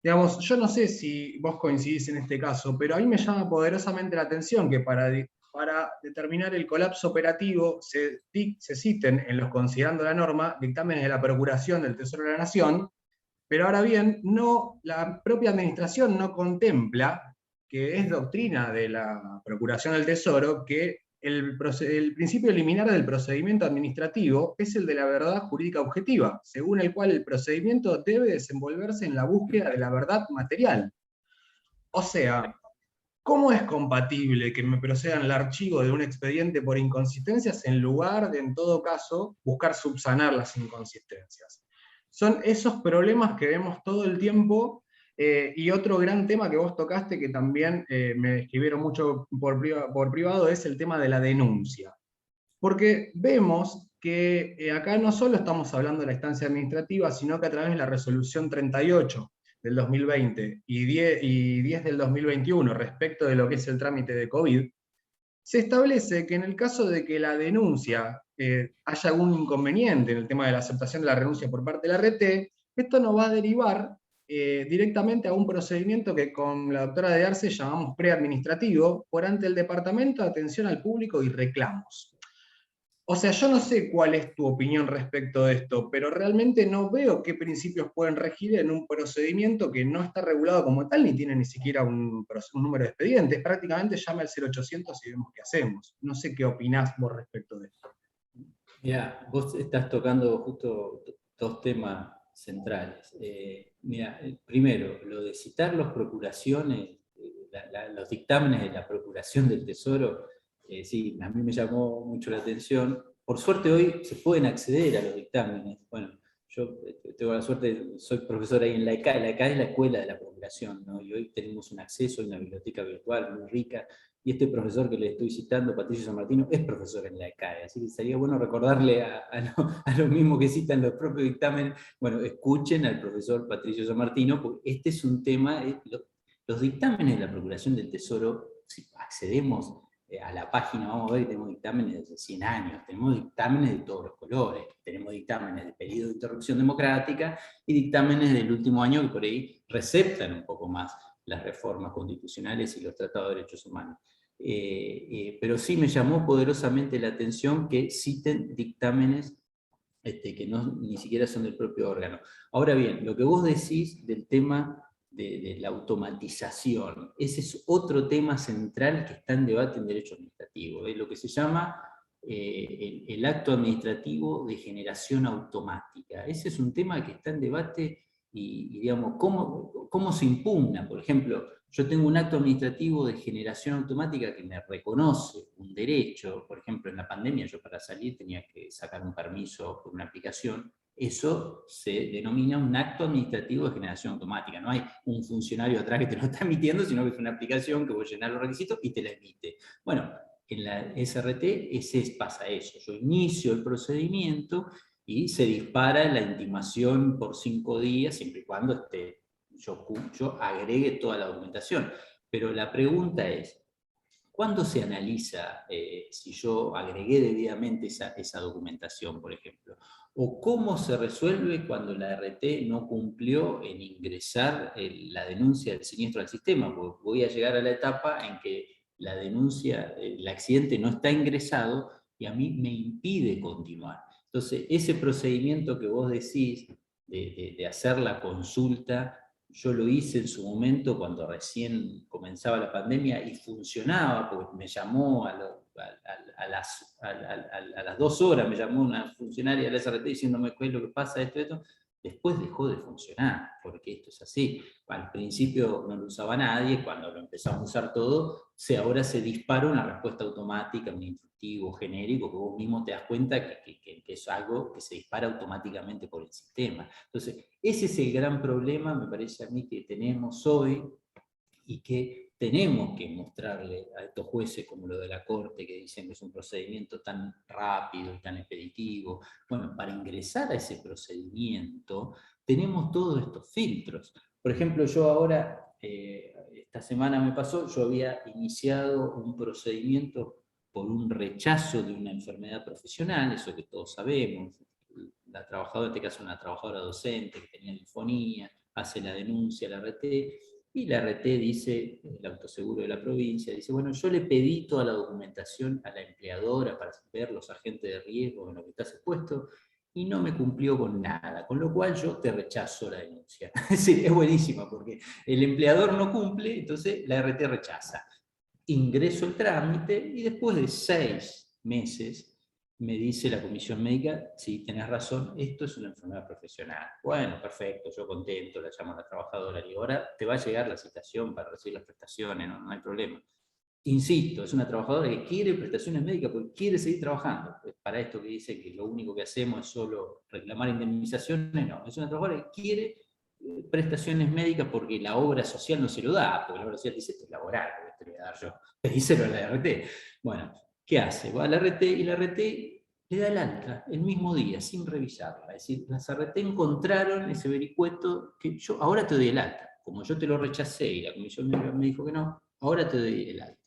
Digamos, yo no sé si vos coincidís en este caso, pero a mí me llama poderosamente la atención que para determinar el colapso operativo se citen en los considerando la norma dictámenes de la Procuración del Tesoro de la Nación, pero ahora bien, la propia administración no contempla, que es doctrina de la Procuración del Tesoro, que el principio liminar del procedimiento administrativo es el de la verdad jurídica objetiva, según el cual el procedimiento debe desenvolverse en la búsqueda de la verdad material. O sea, ¿cómo es compatible que me procedan el archivo de un expediente por inconsistencias en lugar de, en todo caso, buscar subsanar las inconsistencias? Son esos problemas que vemos todo el tiempo, y otro gran tema que vos tocaste, que también me escribieron mucho por privado, es el tema de la denuncia. Porque vemos que acá no solo estamos hablando de la instancia administrativa, sino que a través de la resolución 38 del 2020 y 10 del 2021 respecto de lo que es el trámite de COVID, se establece que en el caso de que la denuncia haya algún inconveniente en el tema de la aceptación de la renuncia por parte de la RT, esto no va a derivar directamente a un procedimiento que con la doctora de Arce llamamos preadministrativo, por ante el Departamento de Atención al Público y Reclamos. O sea, yo no sé cuál es tu opinión respecto de esto, pero realmente no veo qué principios pueden regir en un procedimiento que no está regulado como tal, ni tiene ni siquiera un número de expedientes. Prácticamente llama al 0800 y vemos qué hacemos. No sé qué opinás vos respecto de esto. Mira, vos estás tocando justo dos temas centrales. Mira, primero, lo de citar las procuraciones, los dictámenes de la Procuración del Tesoro, sí, a mí me llamó mucho la atención. Por suerte hoy se pueden acceder a los dictámenes. Bueno, yo tengo la suerte, soy profesor ahí en la ECA. La ECA es la escuela de la Procuración, ¿no? Y hoy tenemos un acceso a una biblioteca virtual muy rica. Y este profesor que le estoy citando, Patricio San Martino, es profesor en la ECAE, así que sería bueno recordarle a los mismos que citan los propios dictámenes, bueno, escuchen al profesor Patricio San Martino, porque este es un tema, los dictámenes de la Procuración del Tesoro, si accedemos a la página, vamos a ver que tenemos dictámenes de hace 100 años, tenemos dictámenes de todos los colores, tenemos dictámenes de periodo de interrupción democrática y dictámenes del último año que por ahí receptan un poco más las reformas constitucionales y los tratados de derechos humanos. Pero sí me llamó poderosamente la atención que citen dictámenes que ni siquiera son del propio órgano. Ahora bien, lo que vos decís del tema de la automatización, ese es otro tema central que está en debate en derecho administrativo, es lo que se llama el acto administrativo de generación automática. Ese es un tema que está en debate y digamos, ¿cómo se impugna? Por ejemplo, yo tengo un acto administrativo de generación automática que me reconoce un derecho. Por ejemplo, en la pandemia yo para salir tenía que sacar un permiso por una aplicación. Eso se denomina un acto administrativo de generación automática. No hay un funcionario atrás que te lo está emitiendo, sino que es una aplicación que voy a llenar los requisitos y te la emite. Bueno, en la SRT pasa eso. Yo inicio el procedimiento y se dispara la intimación por 5 días, siempre y cuando yo agregue toda la documentación. Pero la pregunta es, ¿cuándo se analiza si yo agregué debidamente esa documentación, por ejemplo? ¿O cómo se resuelve cuando la RT no cumplió en ingresar la denuncia del siniestro al sistema? Porque voy a llegar a la etapa en que la denuncia, el accidente no está ingresado y a mí me impide continuar. Entonces, ese procedimiento que vos decís de hacer la consulta, yo lo hice en su momento cuando recién comenzaba la pandemia y funcionaba, porque me llamó a las 2 horas, me llamó una funcionaria de la SRT diciéndome qué es lo que pasa, esto. Después dejó de funcionar, porque esto es así. Al principio no lo usaba nadie, cuando lo empezamos a usar todo, ahora se dispara una respuesta automática, un instructivo genérico, que vos mismo te das cuenta que es algo que se dispara automáticamente por el sistema. Entonces, ese es el gran problema, me parece a mí, que tenemos hoy y que tenemos que mostrarle a estos jueces como lo de la Corte, que dicen que es un procedimiento tan rápido y tan expeditivo. Bueno, para ingresar a ese procedimiento tenemos todos estos filtros. Por ejemplo, yo ahora, esta semana me pasó, yo había iniciado un procedimiento por un rechazo de una enfermedad profesional, eso que todos sabemos. La trabajadora, en este caso una trabajadora docente que tenía linfonía, hace la denuncia a la RT, y la RT dice, el autoseguro de la provincia, dice, bueno, yo le pedí toda la documentación a la empleadora para ver los agentes de riesgo en lo que estás expuesto, y no me cumplió con nada, con lo cual yo te rechazo la denuncia. Es decir, es buenísima, porque el empleador no cumple, entonces la RT rechaza. Ingreso el trámite y después de 6 meses me dice la comisión médica, sí, tenés razón, esto es una enfermedad profesional. Bueno, perfecto, yo contento, la llamo a la trabajadora, y ahora te va a llegar la citación para recibir las prestaciones, no hay problema. Insisto, es una trabajadora que quiere prestaciones médicas porque quiere seguir trabajando. Para esto que dice que lo único que hacemos es solo reclamar indemnizaciones, no, es una trabajadora que quiere prestaciones médicas porque la obra social no se lo da, porque la obra social dice, esto es laboral, te lo voy a dar yo, pedíselo a la RT. Bueno, ¿qué hace? Va a la RT y la RT le da el alta el mismo día, sin revisarla. Es decir, las RT encontraron ese vericueto que yo ahora te doy el alta. Como yo te lo rechacé y la comisión me dijo que no, ahora te doy el alta.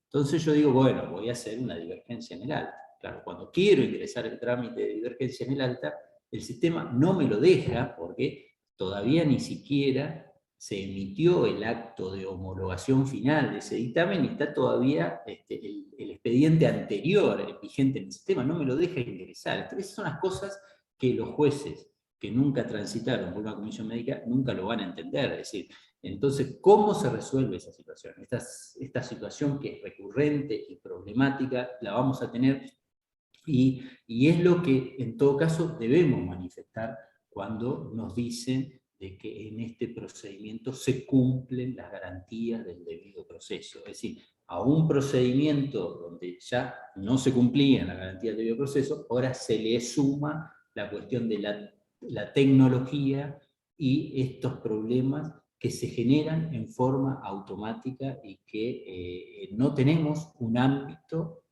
Entonces yo digo, bueno, voy a hacer una divergencia en el alta. Claro, cuando quiero ingresar el trámite de divergencia en el alta, el sistema no me lo deja porque todavía ni siquiera se emitió el acto de homologación final de ese dictamen y está todavía el expediente anterior vigente en el sistema, no me lo deja ingresar. Entonces, esas son las cosas que los jueces que nunca transitaron por una comisión médica nunca lo van a entender. Es decir, entonces, ¿cómo se resuelve esa situación? Esta situación que es recurrente y problemática la vamos a tener y es lo que en todo caso debemos manifestar cuando nos dicen de que en este procedimiento se cumplen las garantías del debido proceso. Es decir, a un procedimiento donde ya no se cumplían las garantías del debido proceso, ahora se le suma la cuestión de la tecnología y estos problemas que se generan en forma automática y que no tenemos un ámbito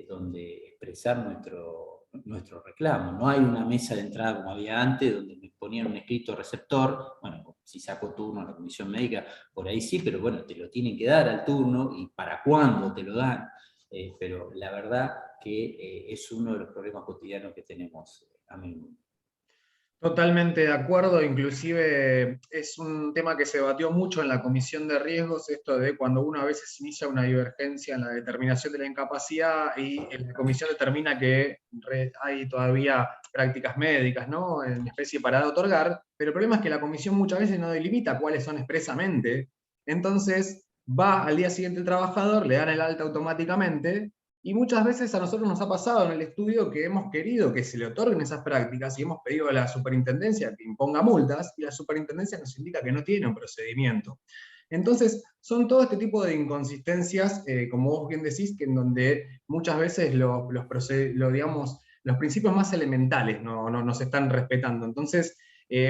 donde expresar nuestro reclamo. No hay una mesa de entrada como había antes, donde me ponían un escrito receptor, bueno, si saco turno en la comisión médica, por ahí sí, pero bueno, te lo tienen que dar al turno, y para cuándo te lo dan. Pero la verdad que es uno de los problemas cotidianos que tenemos a menudo. Totalmente de acuerdo, inclusive es un tema que se debatió mucho en la comisión de riesgos, esto de cuando uno a veces inicia una divergencia en la determinación de la incapacidad y la comisión determina que hay todavía prácticas médicas, ¿no?, en especie para otorgar, pero el problema es que la comisión muchas veces no delimita cuáles son expresamente, entonces va al día siguiente el trabajador, le dan el alta automáticamente. Y muchas veces a nosotros nos ha pasado en el estudio que hemos querido que se le otorguen esas prácticas y hemos pedido a la superintendencia que imponga multas y la superintendencia nos indica que no tiene un procedimiento. Entonces, son todo este tipo de inconsistencias, como vos bien decís, que en donde muchas veces digamos, los principios más elementales no se están respetando. Entonces,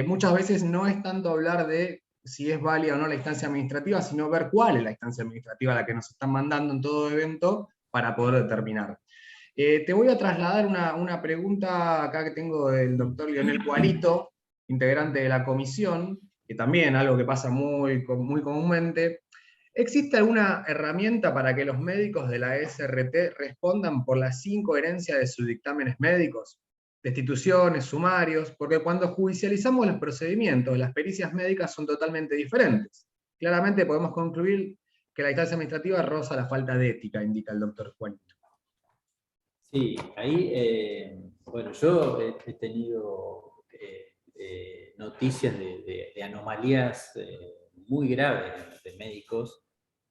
muchas veces no es tanto hablar de si es válida o no la instancia administrativa, sino ver cuál es la instancia administrativa a la que nos están mandando en todo evento para poder determinar. Te voy a trasladar una pregunta acá que tengo del doctor Lionel Cuarito, integrante de la comisión, que también algo que pasa muy comúnmente. ¿Existe alguna herramienta para que los médicos de la SRT respondan por las incoherencias de sus dictámenes médicos? Destituciones, sumarios, porque cuando judicializamos los procedimientos, las pericias médicas son totalmente diferentes. Claramente podemos concluir que la instancia administrativa roza la falta de ética, indica el doctor Juanito. Sí, ahí, bueno, yo he tenido noticias de anomalías muy graves de médicos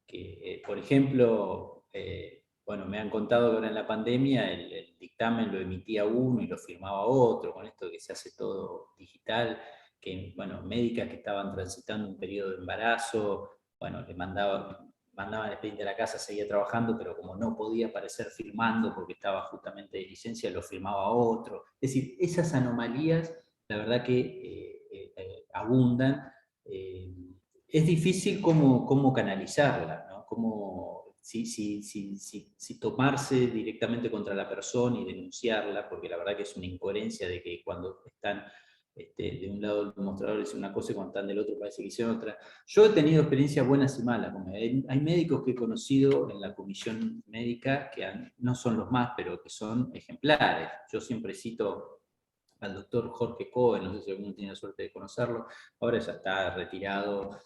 que, por ejemplo, bueno, me han contado que ahora en la pandemia el dictamen lo emitía uno y lo firmaba otro, con esto de que se hace todo digital, que, bueno, médicas que estaban transitando un periodo de embarazo, bueno, le mandaban el expediente a la casa, seguía trabajando, pero como no podía aparecer firmando porque estaba justamente de licencia, lo firmaba otro. Es decir, esas anomalías, la verdad que abundan. Es difícil cómo canalizarlas, ¿no? Si tomarse directamente contra la persona y denunciarla, porque la verdad que es una incoherencia de que cuando están de un lado del mostrador es una cosa y cuando están del otro parece que hicieron otra. Yo he tenido experiencias buenas y malas. Hay médicos que he conocido en la comisión médica que no son los más, pero que son ejemplares. Yo siempre cito al doctor Jorge Cohen, no sé si alguno tiene la suerte de conocerlo, ahora ya está retirado,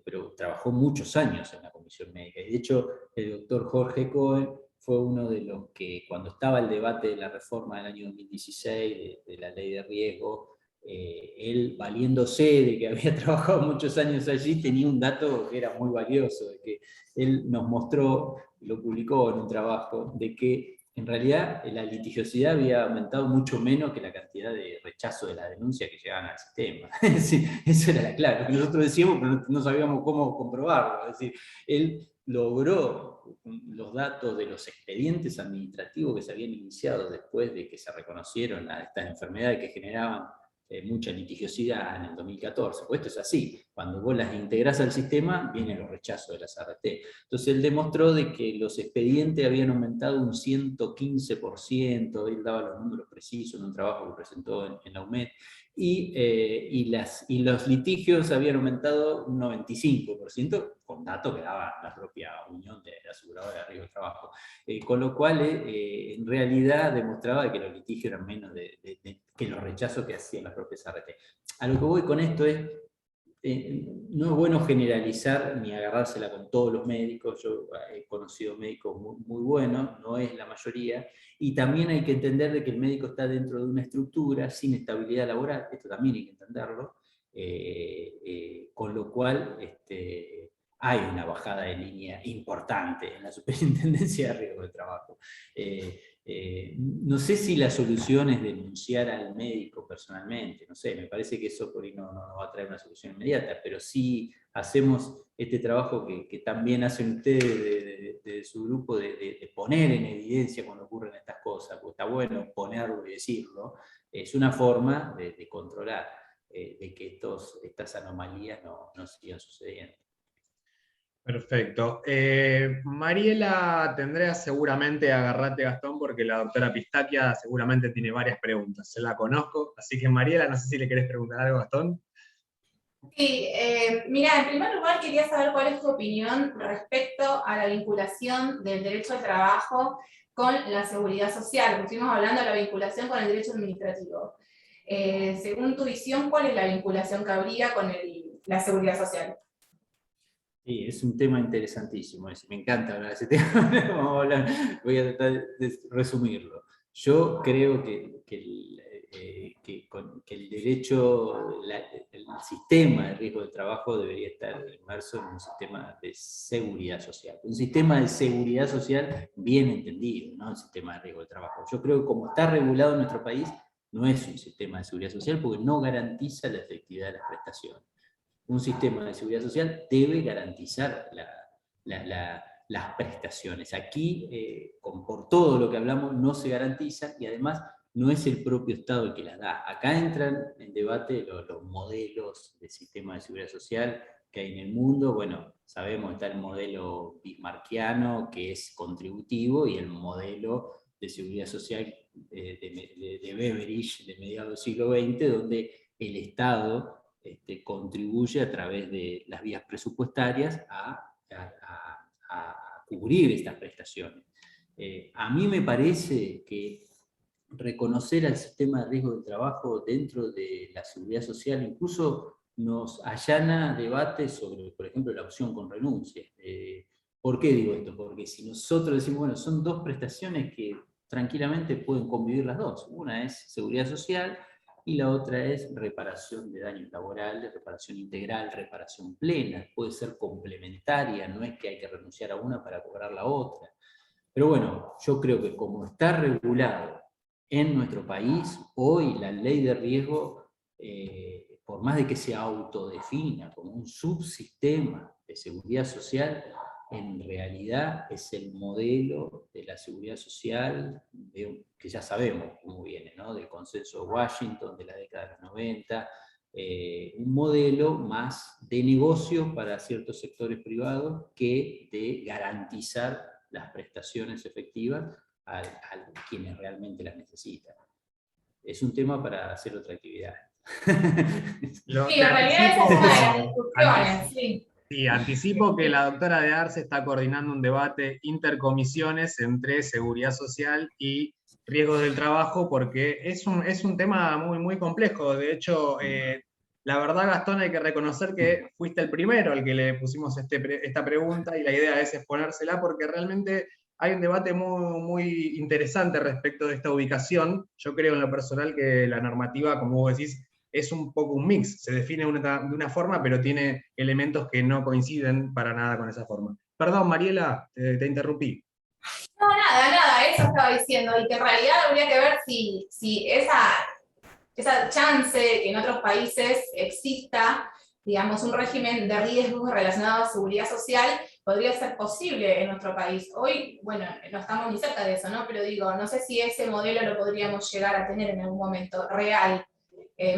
pero trabajó muchos años en la comisión médica. Y de hecho, el doctor Jorge Cohen fue uno de los que, cuando estaba el debate de la reforma del año 2016, de la ley de riesgo, él, valiéndose de que había trabajado muchos años allí, tenía un dato que era muy valioso, de que él nos mostró, lo publicó en un trabajo, de que en realidad la litigiosidad había aumentado mucho menos que la cantidad de rechazo de la denuncia que llegaban al sistema. Sí, eso era la clave. Nosotros decíamos, pero no sabíamos cómo comprobarlo. Es decir, él logró los datos de los expedientes administrativos que se habían iniciado después de que se reconocieron estas enfermedades que generaban mucha litigiosidad en el 2014, pues esto es así, cuando vos las integrás al sistema, vienen los rechazos de las ART. Entonces él demostró de que los expedientes habían aumentado un 115%, él daba los números precisos en un trabajo que presentó en la UMED, y los litigios habían aumentado un 95%, con datos que daba la propia Unión de Aseguradoras de Riesgo de Trabajo. Con lo cual, en realidad demostraba que los litigios eran menos que los rechazos que hacían las propias ART. A lo que voy con esto es, no es bueno generalizar ni agarrársela con todos los médicos. Yo he conocido médicos muy, muy buenos, no es la mayoría, y también hay que entender de que el médico está dentro de una estructura sin estabilidad laboral, esto también hay que entenderlo, con lo cual hay una bajada de línea importante en la Superintendencia de Riesgo de Trabajo. No sé si la solución es denunciar al médico personalmente, no sé, me parece que eso por ahí no va a traer una solución inmediata, pero sí hacemos este trabajo que también hacen ustedes de su grupo, de poner en evidencia cuando ocurren estas cosas, porque está bueno ponerlo y decirlo, es una forma de controlar, de que estas anomalías no sigan sucediendo. Perfecto. Mariela, tendrá seguramente, agarrate Gastón, porque la doctora Pistaquia seguramente tiene varias preguntas. Se la conozco, así que Mariela, no sé si le querés preguntar algo, Gastón. Sí, mira, en primer lugar quería saber cuál es tu opinión respecto a la vinculación del derecho al trabajo con la seguridad social. Porque estuvimos hablando de la vinculación con el derecho administrativo. Según tu visión, ¿cuál es la vinculación que habría con la seguridad social? Sí, es un tema interesantísimo, me encanta hablar de ese tema. Vamos a hablar, voy a tratar de resumirlo. Yo creo que el derecho, el sistema de riesgo de trabajo debería estar inmerso en un sistema de seguridad social. Un sistema de seguridad social bien entendido, no un sistema de riesgo de trabajo. Yo creo que como está regulado en nuestro país, no es un sistema de seguridad social porque no garantiza la efectividad de las prestaciones. Un sistema de seguridad social debe garantizar las prestaciones. Aquí, por todo lo que hablamos, no se garantiza y además no es el propio Estado el que las da. Acá entran en debate los modelos de sistema de seguridad social que hay en el mundo. Bueno, sabemos, está el modelo bismarckiano, que es contributivo, y el modelo de seguridad social de Beveridge, de mediados del siglo XX, donde el Estado contribuye a través de las vías presupuestarias a cubrir estas prestaciones. A mí me parece que reconocer al sistema de riesgo de trabajo dentro de la seguridad social incluso nos allana debates sobre, por ejemplo, la opción con renuncia. ¿Por qué digo esto? Porque si nosotros decimos, bueno, son dos prestaciones que tranquilamente pueden convivir las dos. Una es seguridad social y la otra es reparación de daños laborales, reparación integral, reparación plena. Puede ser complementaria, no es que hay que renunciar a una para cobrar la otra. Pero bueno, yo creo que como está regulado en nuestro país, hoy la ley de riesgo, por más de que se autodefina como un subsistema de seguridad social, en realidad es el modelo de la seguridad social que ya sabemos cómo viene, ¿no? Del consenso de Washington de la década de los 90, un modelo más de negocio para ciertos sectores privados que de garantizar las prestaciones efectivas a quienes realmente las necesitan. Es un tema para hacer otra actividad. Sí, en realidad esa es una de las discusiones, sí. Sí, anticipo que la doctora de Arce está coordinando un debate intercomisiones entre seguridad social y riesgos del trabajo, porque es un tema muy, muy complejo. De hecho, la verdad, Gastón, hay que reconocer que fuiste el primero al que le pusimos esta pregunta, y la idea es exponérsela porque realmente hay un debate muy, muy interesante respecto de esta ubicación. Yo creo en lo personal que la normativa, como vos decís, es un poco un mix, se define de una forma, pero tiene elementos que no coinciden para nada con esa forma. Perdón, Mariela, te interrumpí. No, nada, eso estaba diciendo, y que en realidad habría que ver si esa chance de que en otros países exista, digamos, un régimen de riesgos relacionado a seguridad social, podría ser posible en nuestro país. Hoy, bueno, no estamos ni cerca de eso, ¿no? Pero digo, no sé si ese modelo lo podríamos llegar a tener en algún momento real,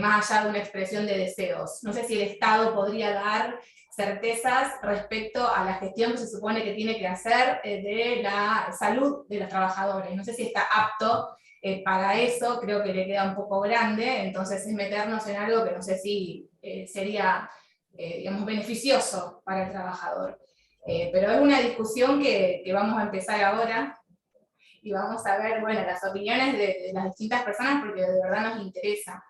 más allá de una expresión de deseos. No sé si el Estado podría dar certezas respecto a la gestión que se supone que tiene que hacer de la salud de los trabajadores. No sé si está apto paga eso, creo que le queda un poco grande, entonces es meternos en algo que no sé si sería, digamos, beneficioso para el trabajador. Pero es una discusión que vamos a empezar ahora, y vamos a ver, bueno, las opiniones de las distintas personas, porque de verdad nos interesa,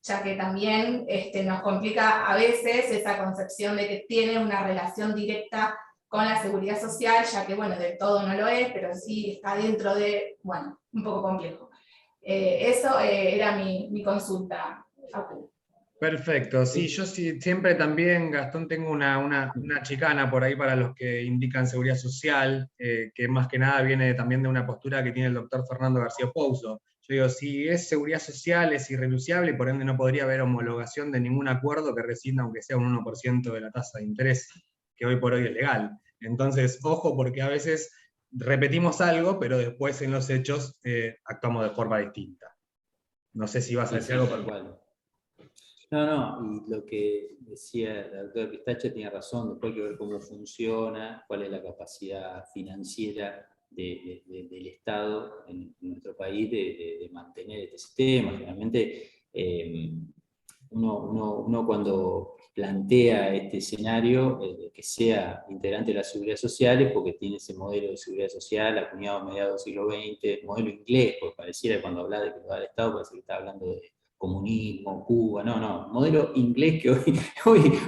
ya que también nos complica a veces esa concepción de que tiene una relación directa con la seguridad social, ya que, bueno, del todo no lo es, pero sí está dentro de, bueno, un poco complejo. Eso era mi consulta, Facu. Perfecto, sí, yo sí, siempre también, Gastón, tengo una chicana por ahí para los que indican seguridad social, que más que nada viene también de una postura que tiene el doctor Fernando García Pouso. Yo digo, si es seguridad social es irrenunciable y por ende no podría haber homologación de ningún acuerdo que rescinda aunque sea un 1% de la tasa de interés, que hoy por hoy es legal. Entonces, ojo, porque a veces repetimos algo, pero después en los hechos actuamos de forma distinta. No sé si vas a decir algo, tal cual. No, y lo que decía la doctora Pistache tiene razón, después hay que ver cómo funciona, cuál es la capacidad financiera del Estado en nuestro país de mantener este sistema. Realmente uno cuando plantea este escenario de que sea integrante de la seguridad social es porque tiene ese modelo de seguridad social acuñado a mediados del siglo XX, modelo inglés, porque pareciera cuando habla de que lo da el Estado parece que está hablando de comunismo, Cuba, no, modelo inglés que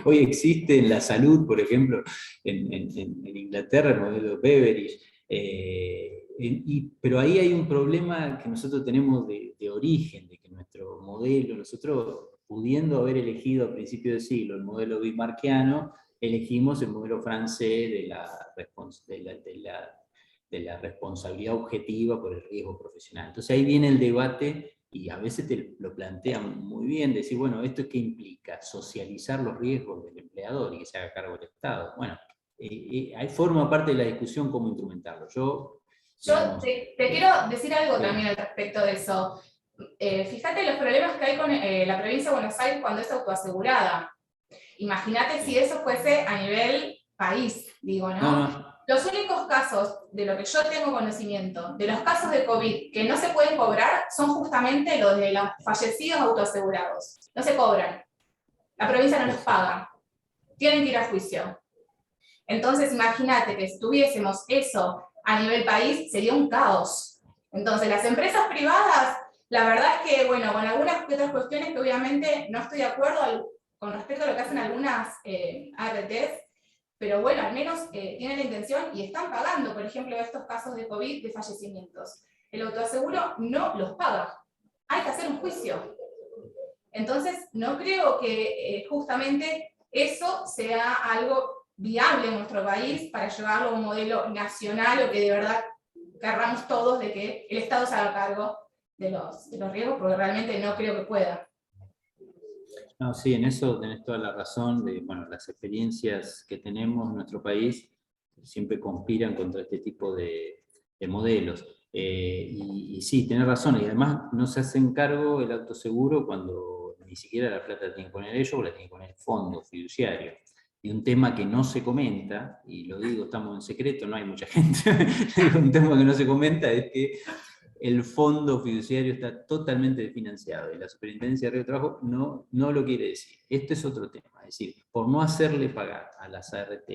hoy existe en la salud, por ejemplo, en Inglaterra, el modelo Beveridge, pero ahí hay un problema que nosotros tenemos de origen, de que nuestro modelo, nosotros pudiendo haber elegido a principios del siglo el modelo bismarckiano, elegimos el modelo francés de la responsabilidad objetiva por el riesgo profesional. Entonces ahí viene el debate y a veces te lo plantean muy bien, decir, bueno, ¿esto qué implica? Socializar los riesgos del empleador y que se haga cargo del Estado. Bueno, ahí forma parte de la discusión cómo instrumentarlo. Yo te quiero decir algo también al respecto de eso. Fíjate los problemas que hay con la provincia de Buenos Aires cuando es autoasegurada. Imagínate si eso fuese a nivel país, digo, ¿no? Los únicos casos, de lo que yo tengo conocimiento, de los casos de COVID que no se pueden cobrar, son justamente los de los fallecidos autoasegurados. No se cobran. La provincia no los paga. Tienen que ir a juicio. Entonces, imagínate que si tuviésemos eso a nivel país, sería un caos. Entonces, las empresas privadas, la verdad es que, bueno, con algunas otras cuestiones que obviamente no estoy de acuerdo con respecto a lo que hacen algunas ARTs, pero bueno, al menos tienen la intención y están pagando, por ejemplo, estos casos de COVID, de fallecimientos. El autoaseguro no los paga. Hay que hacer un juicio. Entonces, no creo que justamente eso sea algo viable en nuestro país para llevarlo a un modelo nacional o que de verdad querramos todos de que el Estado se haga cargo de los riesgos, porque realmente no creo que pueda. No, sí, en eso tenés toda la razón. Bueno, las experiencias que tenemos en nuestro país siempre conspiran contra este tipo de modelos. Y sí, tenés razón. Y además no se hacen cargo el autoseguro cuando ni siquiera la plata la tienen que poner ellos, o la tienen que poner el fondo fiduciario. Y un tema que no se comenta, y lo digo, estamos en secreto, no hay mucha gente, un tema que no se comenta es que el fondo fiduciario está totalmente financiado y la Superintendencia de Río de Trabajo no lo quiere decir. Este es otro tema, es decir, por no hacerle pagar a las ART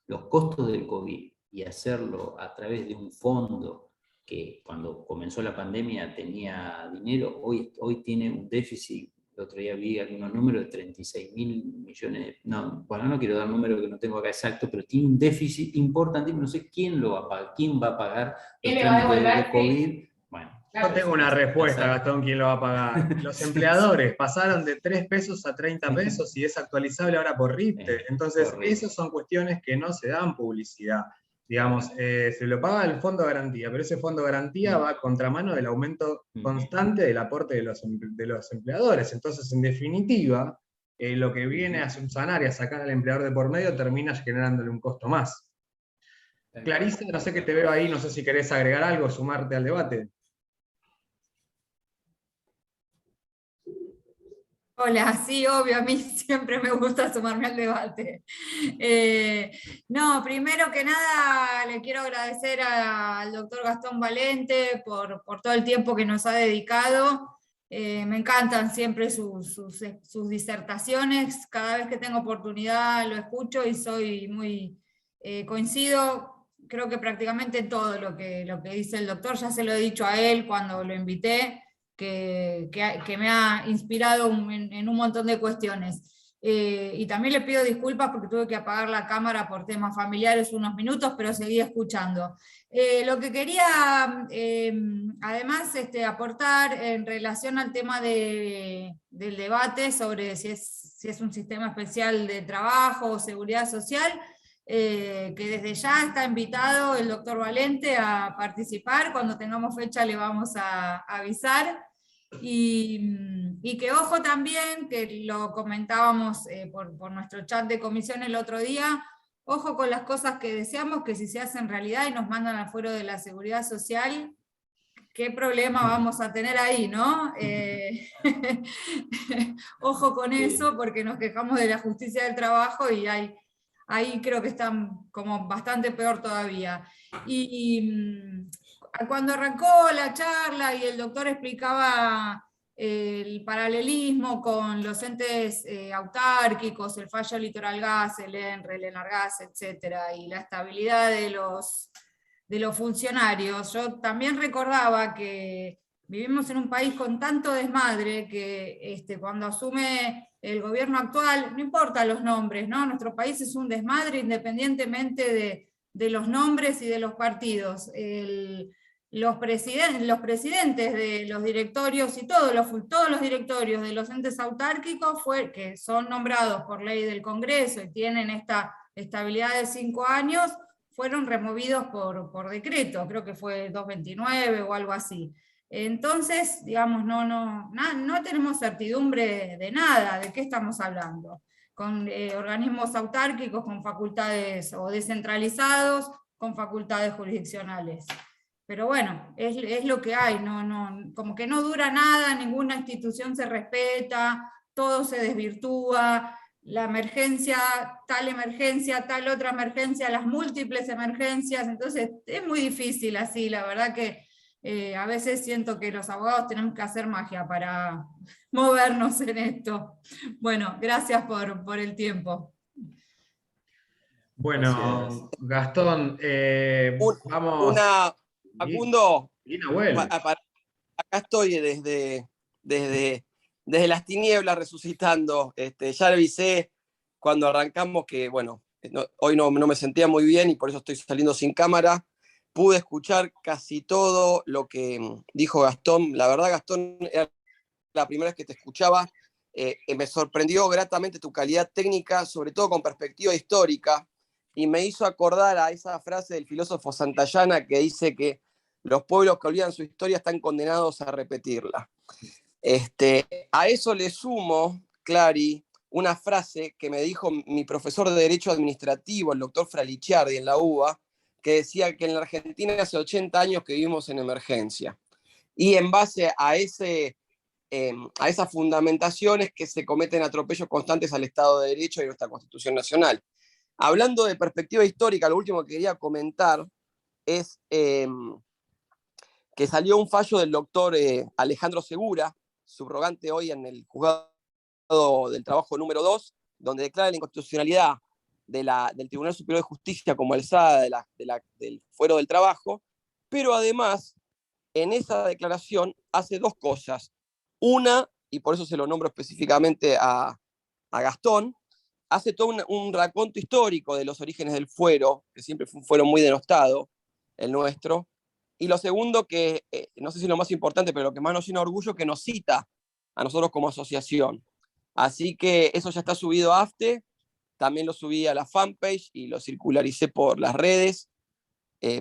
los costos del COVID y hacerlo a través de un fondo que cuando comenzó la pandemia tenía dinero, hoy tiene un déficit. El otro día vi algunos números de 36.000 millones, bueno, no quiero dar números que no tengo acá exacto, pero tiene un déficit importante, no sé quién lo va a pagar, quién va a pagar los trámites de COVID. Bueno, yo tengo una respuesta, Gastón, ¿quién lo va a pagar? Los empleadores pasaron de 3 pesos a 30 pesos y es actualizable ahora por RIPTE. Entonces, esas son cuestiones que no se dan publicidad. Digamos, se lo paga el fondo de garantía, pero ese fondo de garantía va a contramano del aumento constante del aporte de los empleadores. Entonces, en definitiva, lo que viene a subsanar y a sacar al empleador de por medio termina generándole un costo más. Clarisa, no sé qué te veo ahí, no sé si querés agregar algo, sumarte al debate. Hola, sí, obvio, a mí siempre me gusta sumarme al debate. No, primero que nada le quiero agradecer al doctor Gastón Valente por todo el tiempo que nos ha dedicado. Me encantan siempre sus disertaciones, cada vez que tengo oportunidad lo escucho y soy muy coincido, creo que prácticamente en todo lo que dice el doctor, ya se lo he dicho a él cuando lo invité que me ha inspirado en un montón de cuestiones. Y también le pido disculpas porque tuve que apagar la cámara por temas familiares unos minutos, pero seguí escuchando. Lo que quería, además, aportar en relación al tema del debate sobre si es un sistema especial de trabajo o seguridad social, que desde ya está invitado el doctor Valente a participar. Cuando tengamos fecha le vamos a avisar. Y que ojo también, que lo comentábamos por nuestro chat de comisión el otro día, ojo con las cosas que deseamos, que si se hacen realidad y nos mandan al fuero de la seguridad social, qué problema vamos a tener ahí, ¿no? Ojo con eso, porque nos quejamos de la justicia del trabajo y ahí creo que están como bastante peor todavía. Cuando arrancó la charla y el doctor explicaba el paralelismo con los entes autárquicos, el fallo Litoral Gas, el ENRE, el Enargas, etcétera, y la estabilidad de los funcionarios, yo también recordaba que vivimos en un país con tanto desmadre que cuando asume el gobierno actual, no importa los nombres, ¿no? Nuestro país es un desmadre independientemente de los nombres y de los partidos. Los presidentes de los directorios y todos los directorios de los entes autárquicos que son nombrados por ley del Congreso y tienen esta estabilidad de 5 años, fueron removidos por decreto, creo que fue 229 o algo así. Entonces, digamos, no tenemos certidumbre de nada, de qué estamos hablando. Con organismos autárquicos, con facultades o descentralizados, con facultades jurisdiccionales. Pero bueno, es lo que hay, como que no dura nada, ninguna institución se respeta, todo se desvirtúa, la emergencia, tal otra emergencia, las múltiples emergencias, entonces es muy difícil así, la verdad que a veces siento que los abogados tenemos que hacer magia para movernos en esto. Bueno, gracias por el tiempo. Bueno, Gastón, vamos. Facundo, Lina vuelve. acá estoy desde las tinieblas resucitando. Ya avisé cuando arrancamos que, bueno, hoy no me sentía muy bien y por eso estoy saliendo sin cámara. Pude escuchar casi todo lo que dijo Gastón. La verdad, Gastón, era la primera vez que te escuchaba. Me sorprendió gratamente tu calidad técnica, sobre todo con perspectiva histórica, y me hizo acordar a esa frase del filósofo Santayana que dice que los pueblos que olvidan su historia están condenados a repetirla. A eso le sumo, Clary, una frase que me dijo mi profesor de Derecho Administrativo, el doctor Fralicciardi, en la UBA, que decía que en la Argentina hace 80 años que vivimos en emergencia. Y en base a esas fundamentaciones que se cometen atropellos constantes al Estado de Derecho y a nuestra Constitución Nacional. Hablando de perspectiva histórica, lo último que quería comentar es que salió un fallo del doctor Alejandro Segura, subrogante hoy en el Juzgado del Trabajo número 2, donde declara la inconstitucionalidad del Tribunal Superior de Justicia como alzada del fuero del trabajo, pero además en esa declaración hace dos cosas. Una, y por eso se lo nombro específicamente a Gastón, hace todo un raconto histórico de los orígenes del fuero, que siempre fue un fuero muy denostado, el nuestro. Y lo segundo, que no sé si es lo más importante, pero lo que más nos llena de orgullo, que nos cita a nosotros como asociación. Así que eso ya está subido a AFTE, también lo subí a la fanpage y lo circularicé por las redes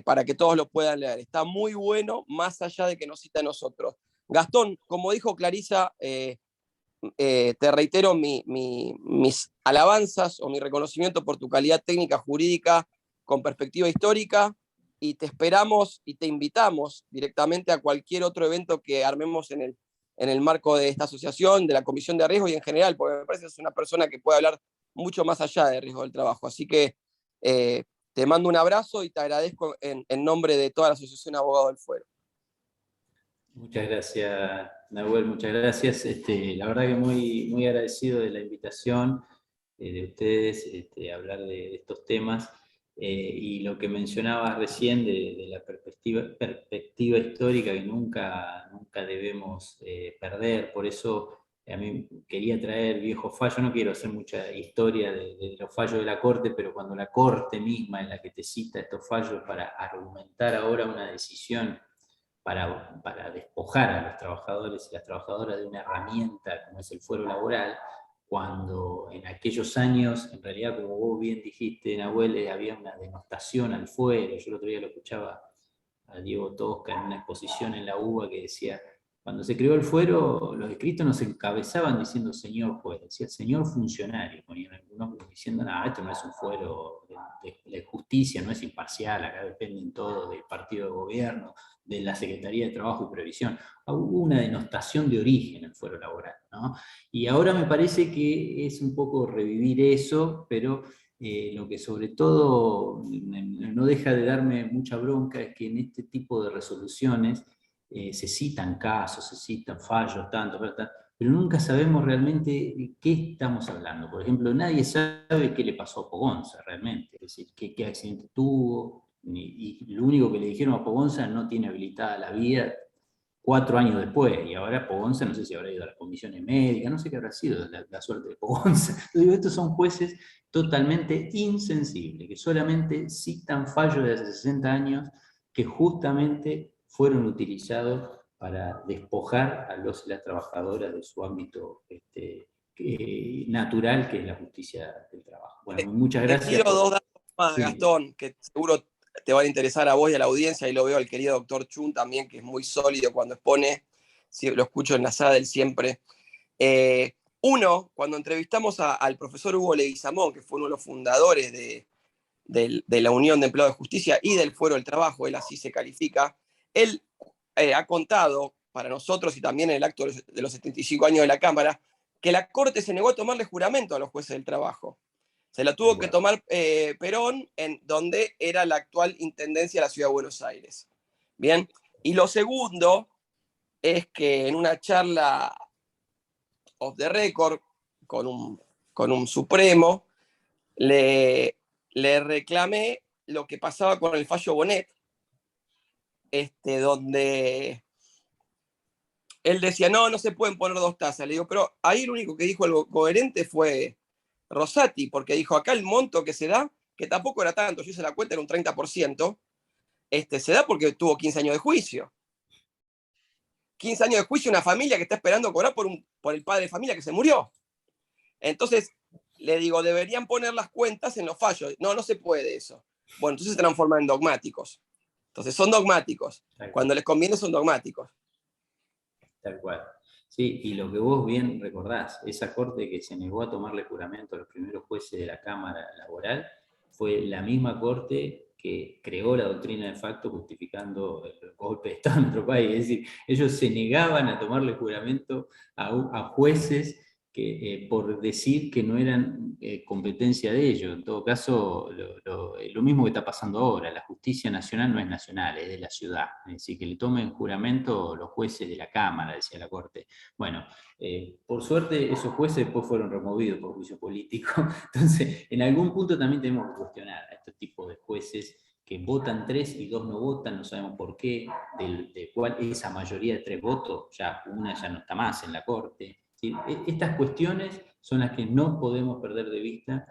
para que todos lo puedan leer. Está muy bueno, más allá de que nos cita a nosotros. Gastón, como dijo Clarisa, te reitero mis alabanzas o mi reconocimiento por tu calidad técnica jurídica con perspectiva histórica, y te esperamos y te invitamos directamente a cualquier otro evento que armemos en en el marco de esta asociación, de la Comisión de Riesgo y en general, porque me parece que es una persona que puede hablar mucho más allá de riesgo del trabajo. Así que te mando un abrazo y te agradezco en nombre de toda la Asociación de Abogados del Fuero. Muchas gracias, Nahuel, muchas gracias. La verdad que muy, muy agradecido de la invitación de ustedes a hablar de estos temas. Y lo que mencionabas recién de la perspectiva histórica que nunca debemos perder. Por eso a mí quería traer viejos fallos. No quiero hacer mucha historia de los fallos de la Corte, pero cuando la Corte misma es la que te cita estos fallos para argumentar ahora una decisión para despojar a los trabajadores y las trabajadoras de una herramienta como es el fuero laboral, cuando en aquellos años, en realidad, como vos bien dijiste, Nahuel, había una denostación al fuero. Yo el otro día lo escuchaba a Diego Tosca en una exposición en la UBA que decía, cuando se creó el fuero, los escritos nos encabezaban diciendo señor juez, decía señor funcionario, ponían algunos diciendo, no, esto no es un fuero de justicia, no es imparcial, acá dependen todos del partido de gobierno, de la Secretaría de Trabajo y Previsión. Hubo una denostación de origen en el fuero laboral, ¿no? Y ahora me parece que es un poco revivir eso, pero lo que sobre todo no deja de darme mucha bronca es que en este tipo de resoluciones se citan casos, se citan fallos, tanto, pero nunca sabemos realmente de qué estamos hablando. Por ejemplo, nadie sabe qué le pasó a Pogonza realmente, es decir, qué accidente tuvo, y lo único que le dijeron a Pogonza, no tiene habilitada la vida 4 años después, y ahora Pogonza no sé si habrá ido a las comisiones médicas, no sé qué habrá sido la suerte de Pogonza. Digo, estos son jueces totalmente insensibles, que solamente citan fallos de hace 60 años que justamente fueron utilizados para despojar a los y las trabajadoras de su ámbito natural, que es la justicia del trabajo. Bueno, muchas gracias. Te tiro 2 datos más, sí, Gastón, que seguro te van a interesar a vos y a la audiencia, y lo veo al querido doctor Chun también, que es muy sólido cuando expone, lo escucho en la sala del siempre. Uno, cuando entrevistamos al profesor Hugo Leguizamón, que fue uno de los fundadores de la Unión de Empleados de Justicia y del Fuero del Trabajo, él así se califica, él ha contado para nosotros y también en el acto de los 75 años de la Cámara, que la Corte se negó a tomarle juramento a los jueces del trabajo. Se la tuvo que tomar Perón, en donde era la actual Intendencia de la Ciudad de Buenos Aires. Bien, y lo segundo es que en una charla off the record con un Supremo, le reclamé lo que pasaba con el fallo Bonet, donde él decía, no se pueden poner 2 tasas. Le digo, pero ahí el único que dijo algo coherente fue Rosati, porque dijo, acá el monto que se da, que tampoco era tanto, yo hice la cuenta, era un 30%, se da porque tuvo 15 años de juicio. 15 años de juicio, una familia que está esperando cobrar por el padre de familia que se murió. Entonces, le digo, deberían poner las cuentas en los fallos. No se puede eso. Bueno, entonces se transforman en dogmáticos. Entonces son dogmáticos. Cuando les conviene son dogmáticos. Tal cual. Sí, y lo que vos bien recordás, esa Corte que se negó a tomarle juramento a los primeros jueces de la Cámara Laboral, fue la misma Corte que creó la doctrina de facto justificando el golpe de Estado en nuestro país. Es decir, ellos se negaban a tomarle juramento a jueces por decir que no eran competencia de ellos. En todo caso, lo mismo que está pasando ahora, la justicia nacional no es nacional, es de la ciudad. Es decir, que le tomen juramento los jueces de la Cámara, decía la Corte. Bueno, por suerte esos jueces después fueron removidos por juicio político. Entonces, en algún punto también tenemos que cuestionar a este tipo de jueces que votan 3 y 2 no votan, no sabemos por qué, de cuál esa mayoría de 3 votos, ya una ya no está más en la Corte. ¿Sí? Estas cuestiones son las que no podemos perder de vista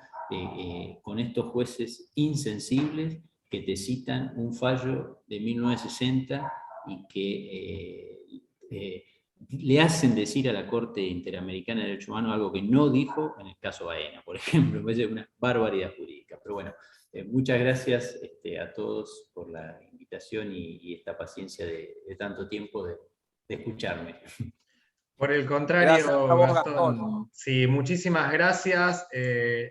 con estos jueces insensibles que te citan un fallo de 1960 y que le hacen decir a la Corte Interamericana de Derechos Humanos algo que no dijo en el caso Baena, por ejemplo. Me parece una barbaridad jurídica. Pero bueno, muchas gracias a todos por la invitación y esta paciencia de tanto tiempo de escucharme. Por el contrario, vos, Gastón. Sí, muchísimas gracias.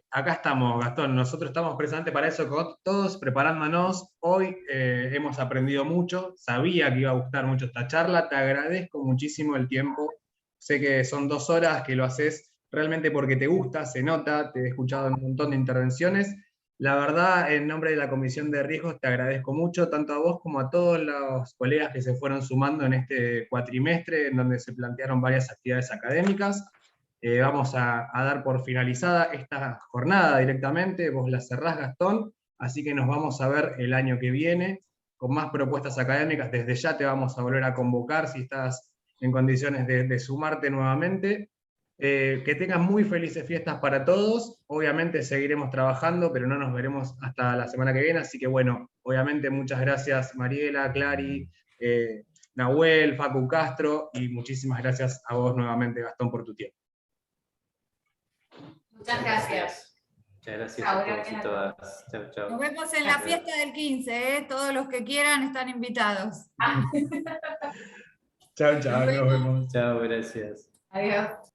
Acá estamos, Gastón. Nosotros estamos precisamente para eso, todos preparándonos. Hoy hemos aprendido mucho. Sabía que iba a gustar mucho esta charla. Te agradezco muchísimo el tiempo sé que son 2 horas que lo haces realmente porque te gusta, se nota, te he escuchado en un montón de intervenciones. La verdad, en nombre de la Comisión de Riesgos, te agradezco mucho, tanto a vos como a todos los colegas que se fueron sumando en este cuatrimestre, en donde se plantearon varias actividades académicas. Vamos a dar por finalizada esta jornada directamente, vos la cerrás, Gastón, así que nos vamos a ver el año que viene con más propuestas académicas. Desde ya te vamos a volver a convocar si estás en condiciones de sumarte nuevamente. Que tengan muy felices fiestas para todos. Obviamente seguiremos trabajando, pero no nos veremos hasta la semana que viene. Así que bueno, obviamente muchas gracias Mariela, Clary, Nahuel, Facu Castro, y muchísimas gracias a vos nuevamente, Gastón, por tu tiempo. Muchas gracias. Muchas gracias Chao, a todos y gracias. todas. Chao, chao. Nos vemos en la fiesta del 15, ¿eh? Todos los que quieran están invitados. Chao, chao, nos vemos. Chao, gracias. Adiós.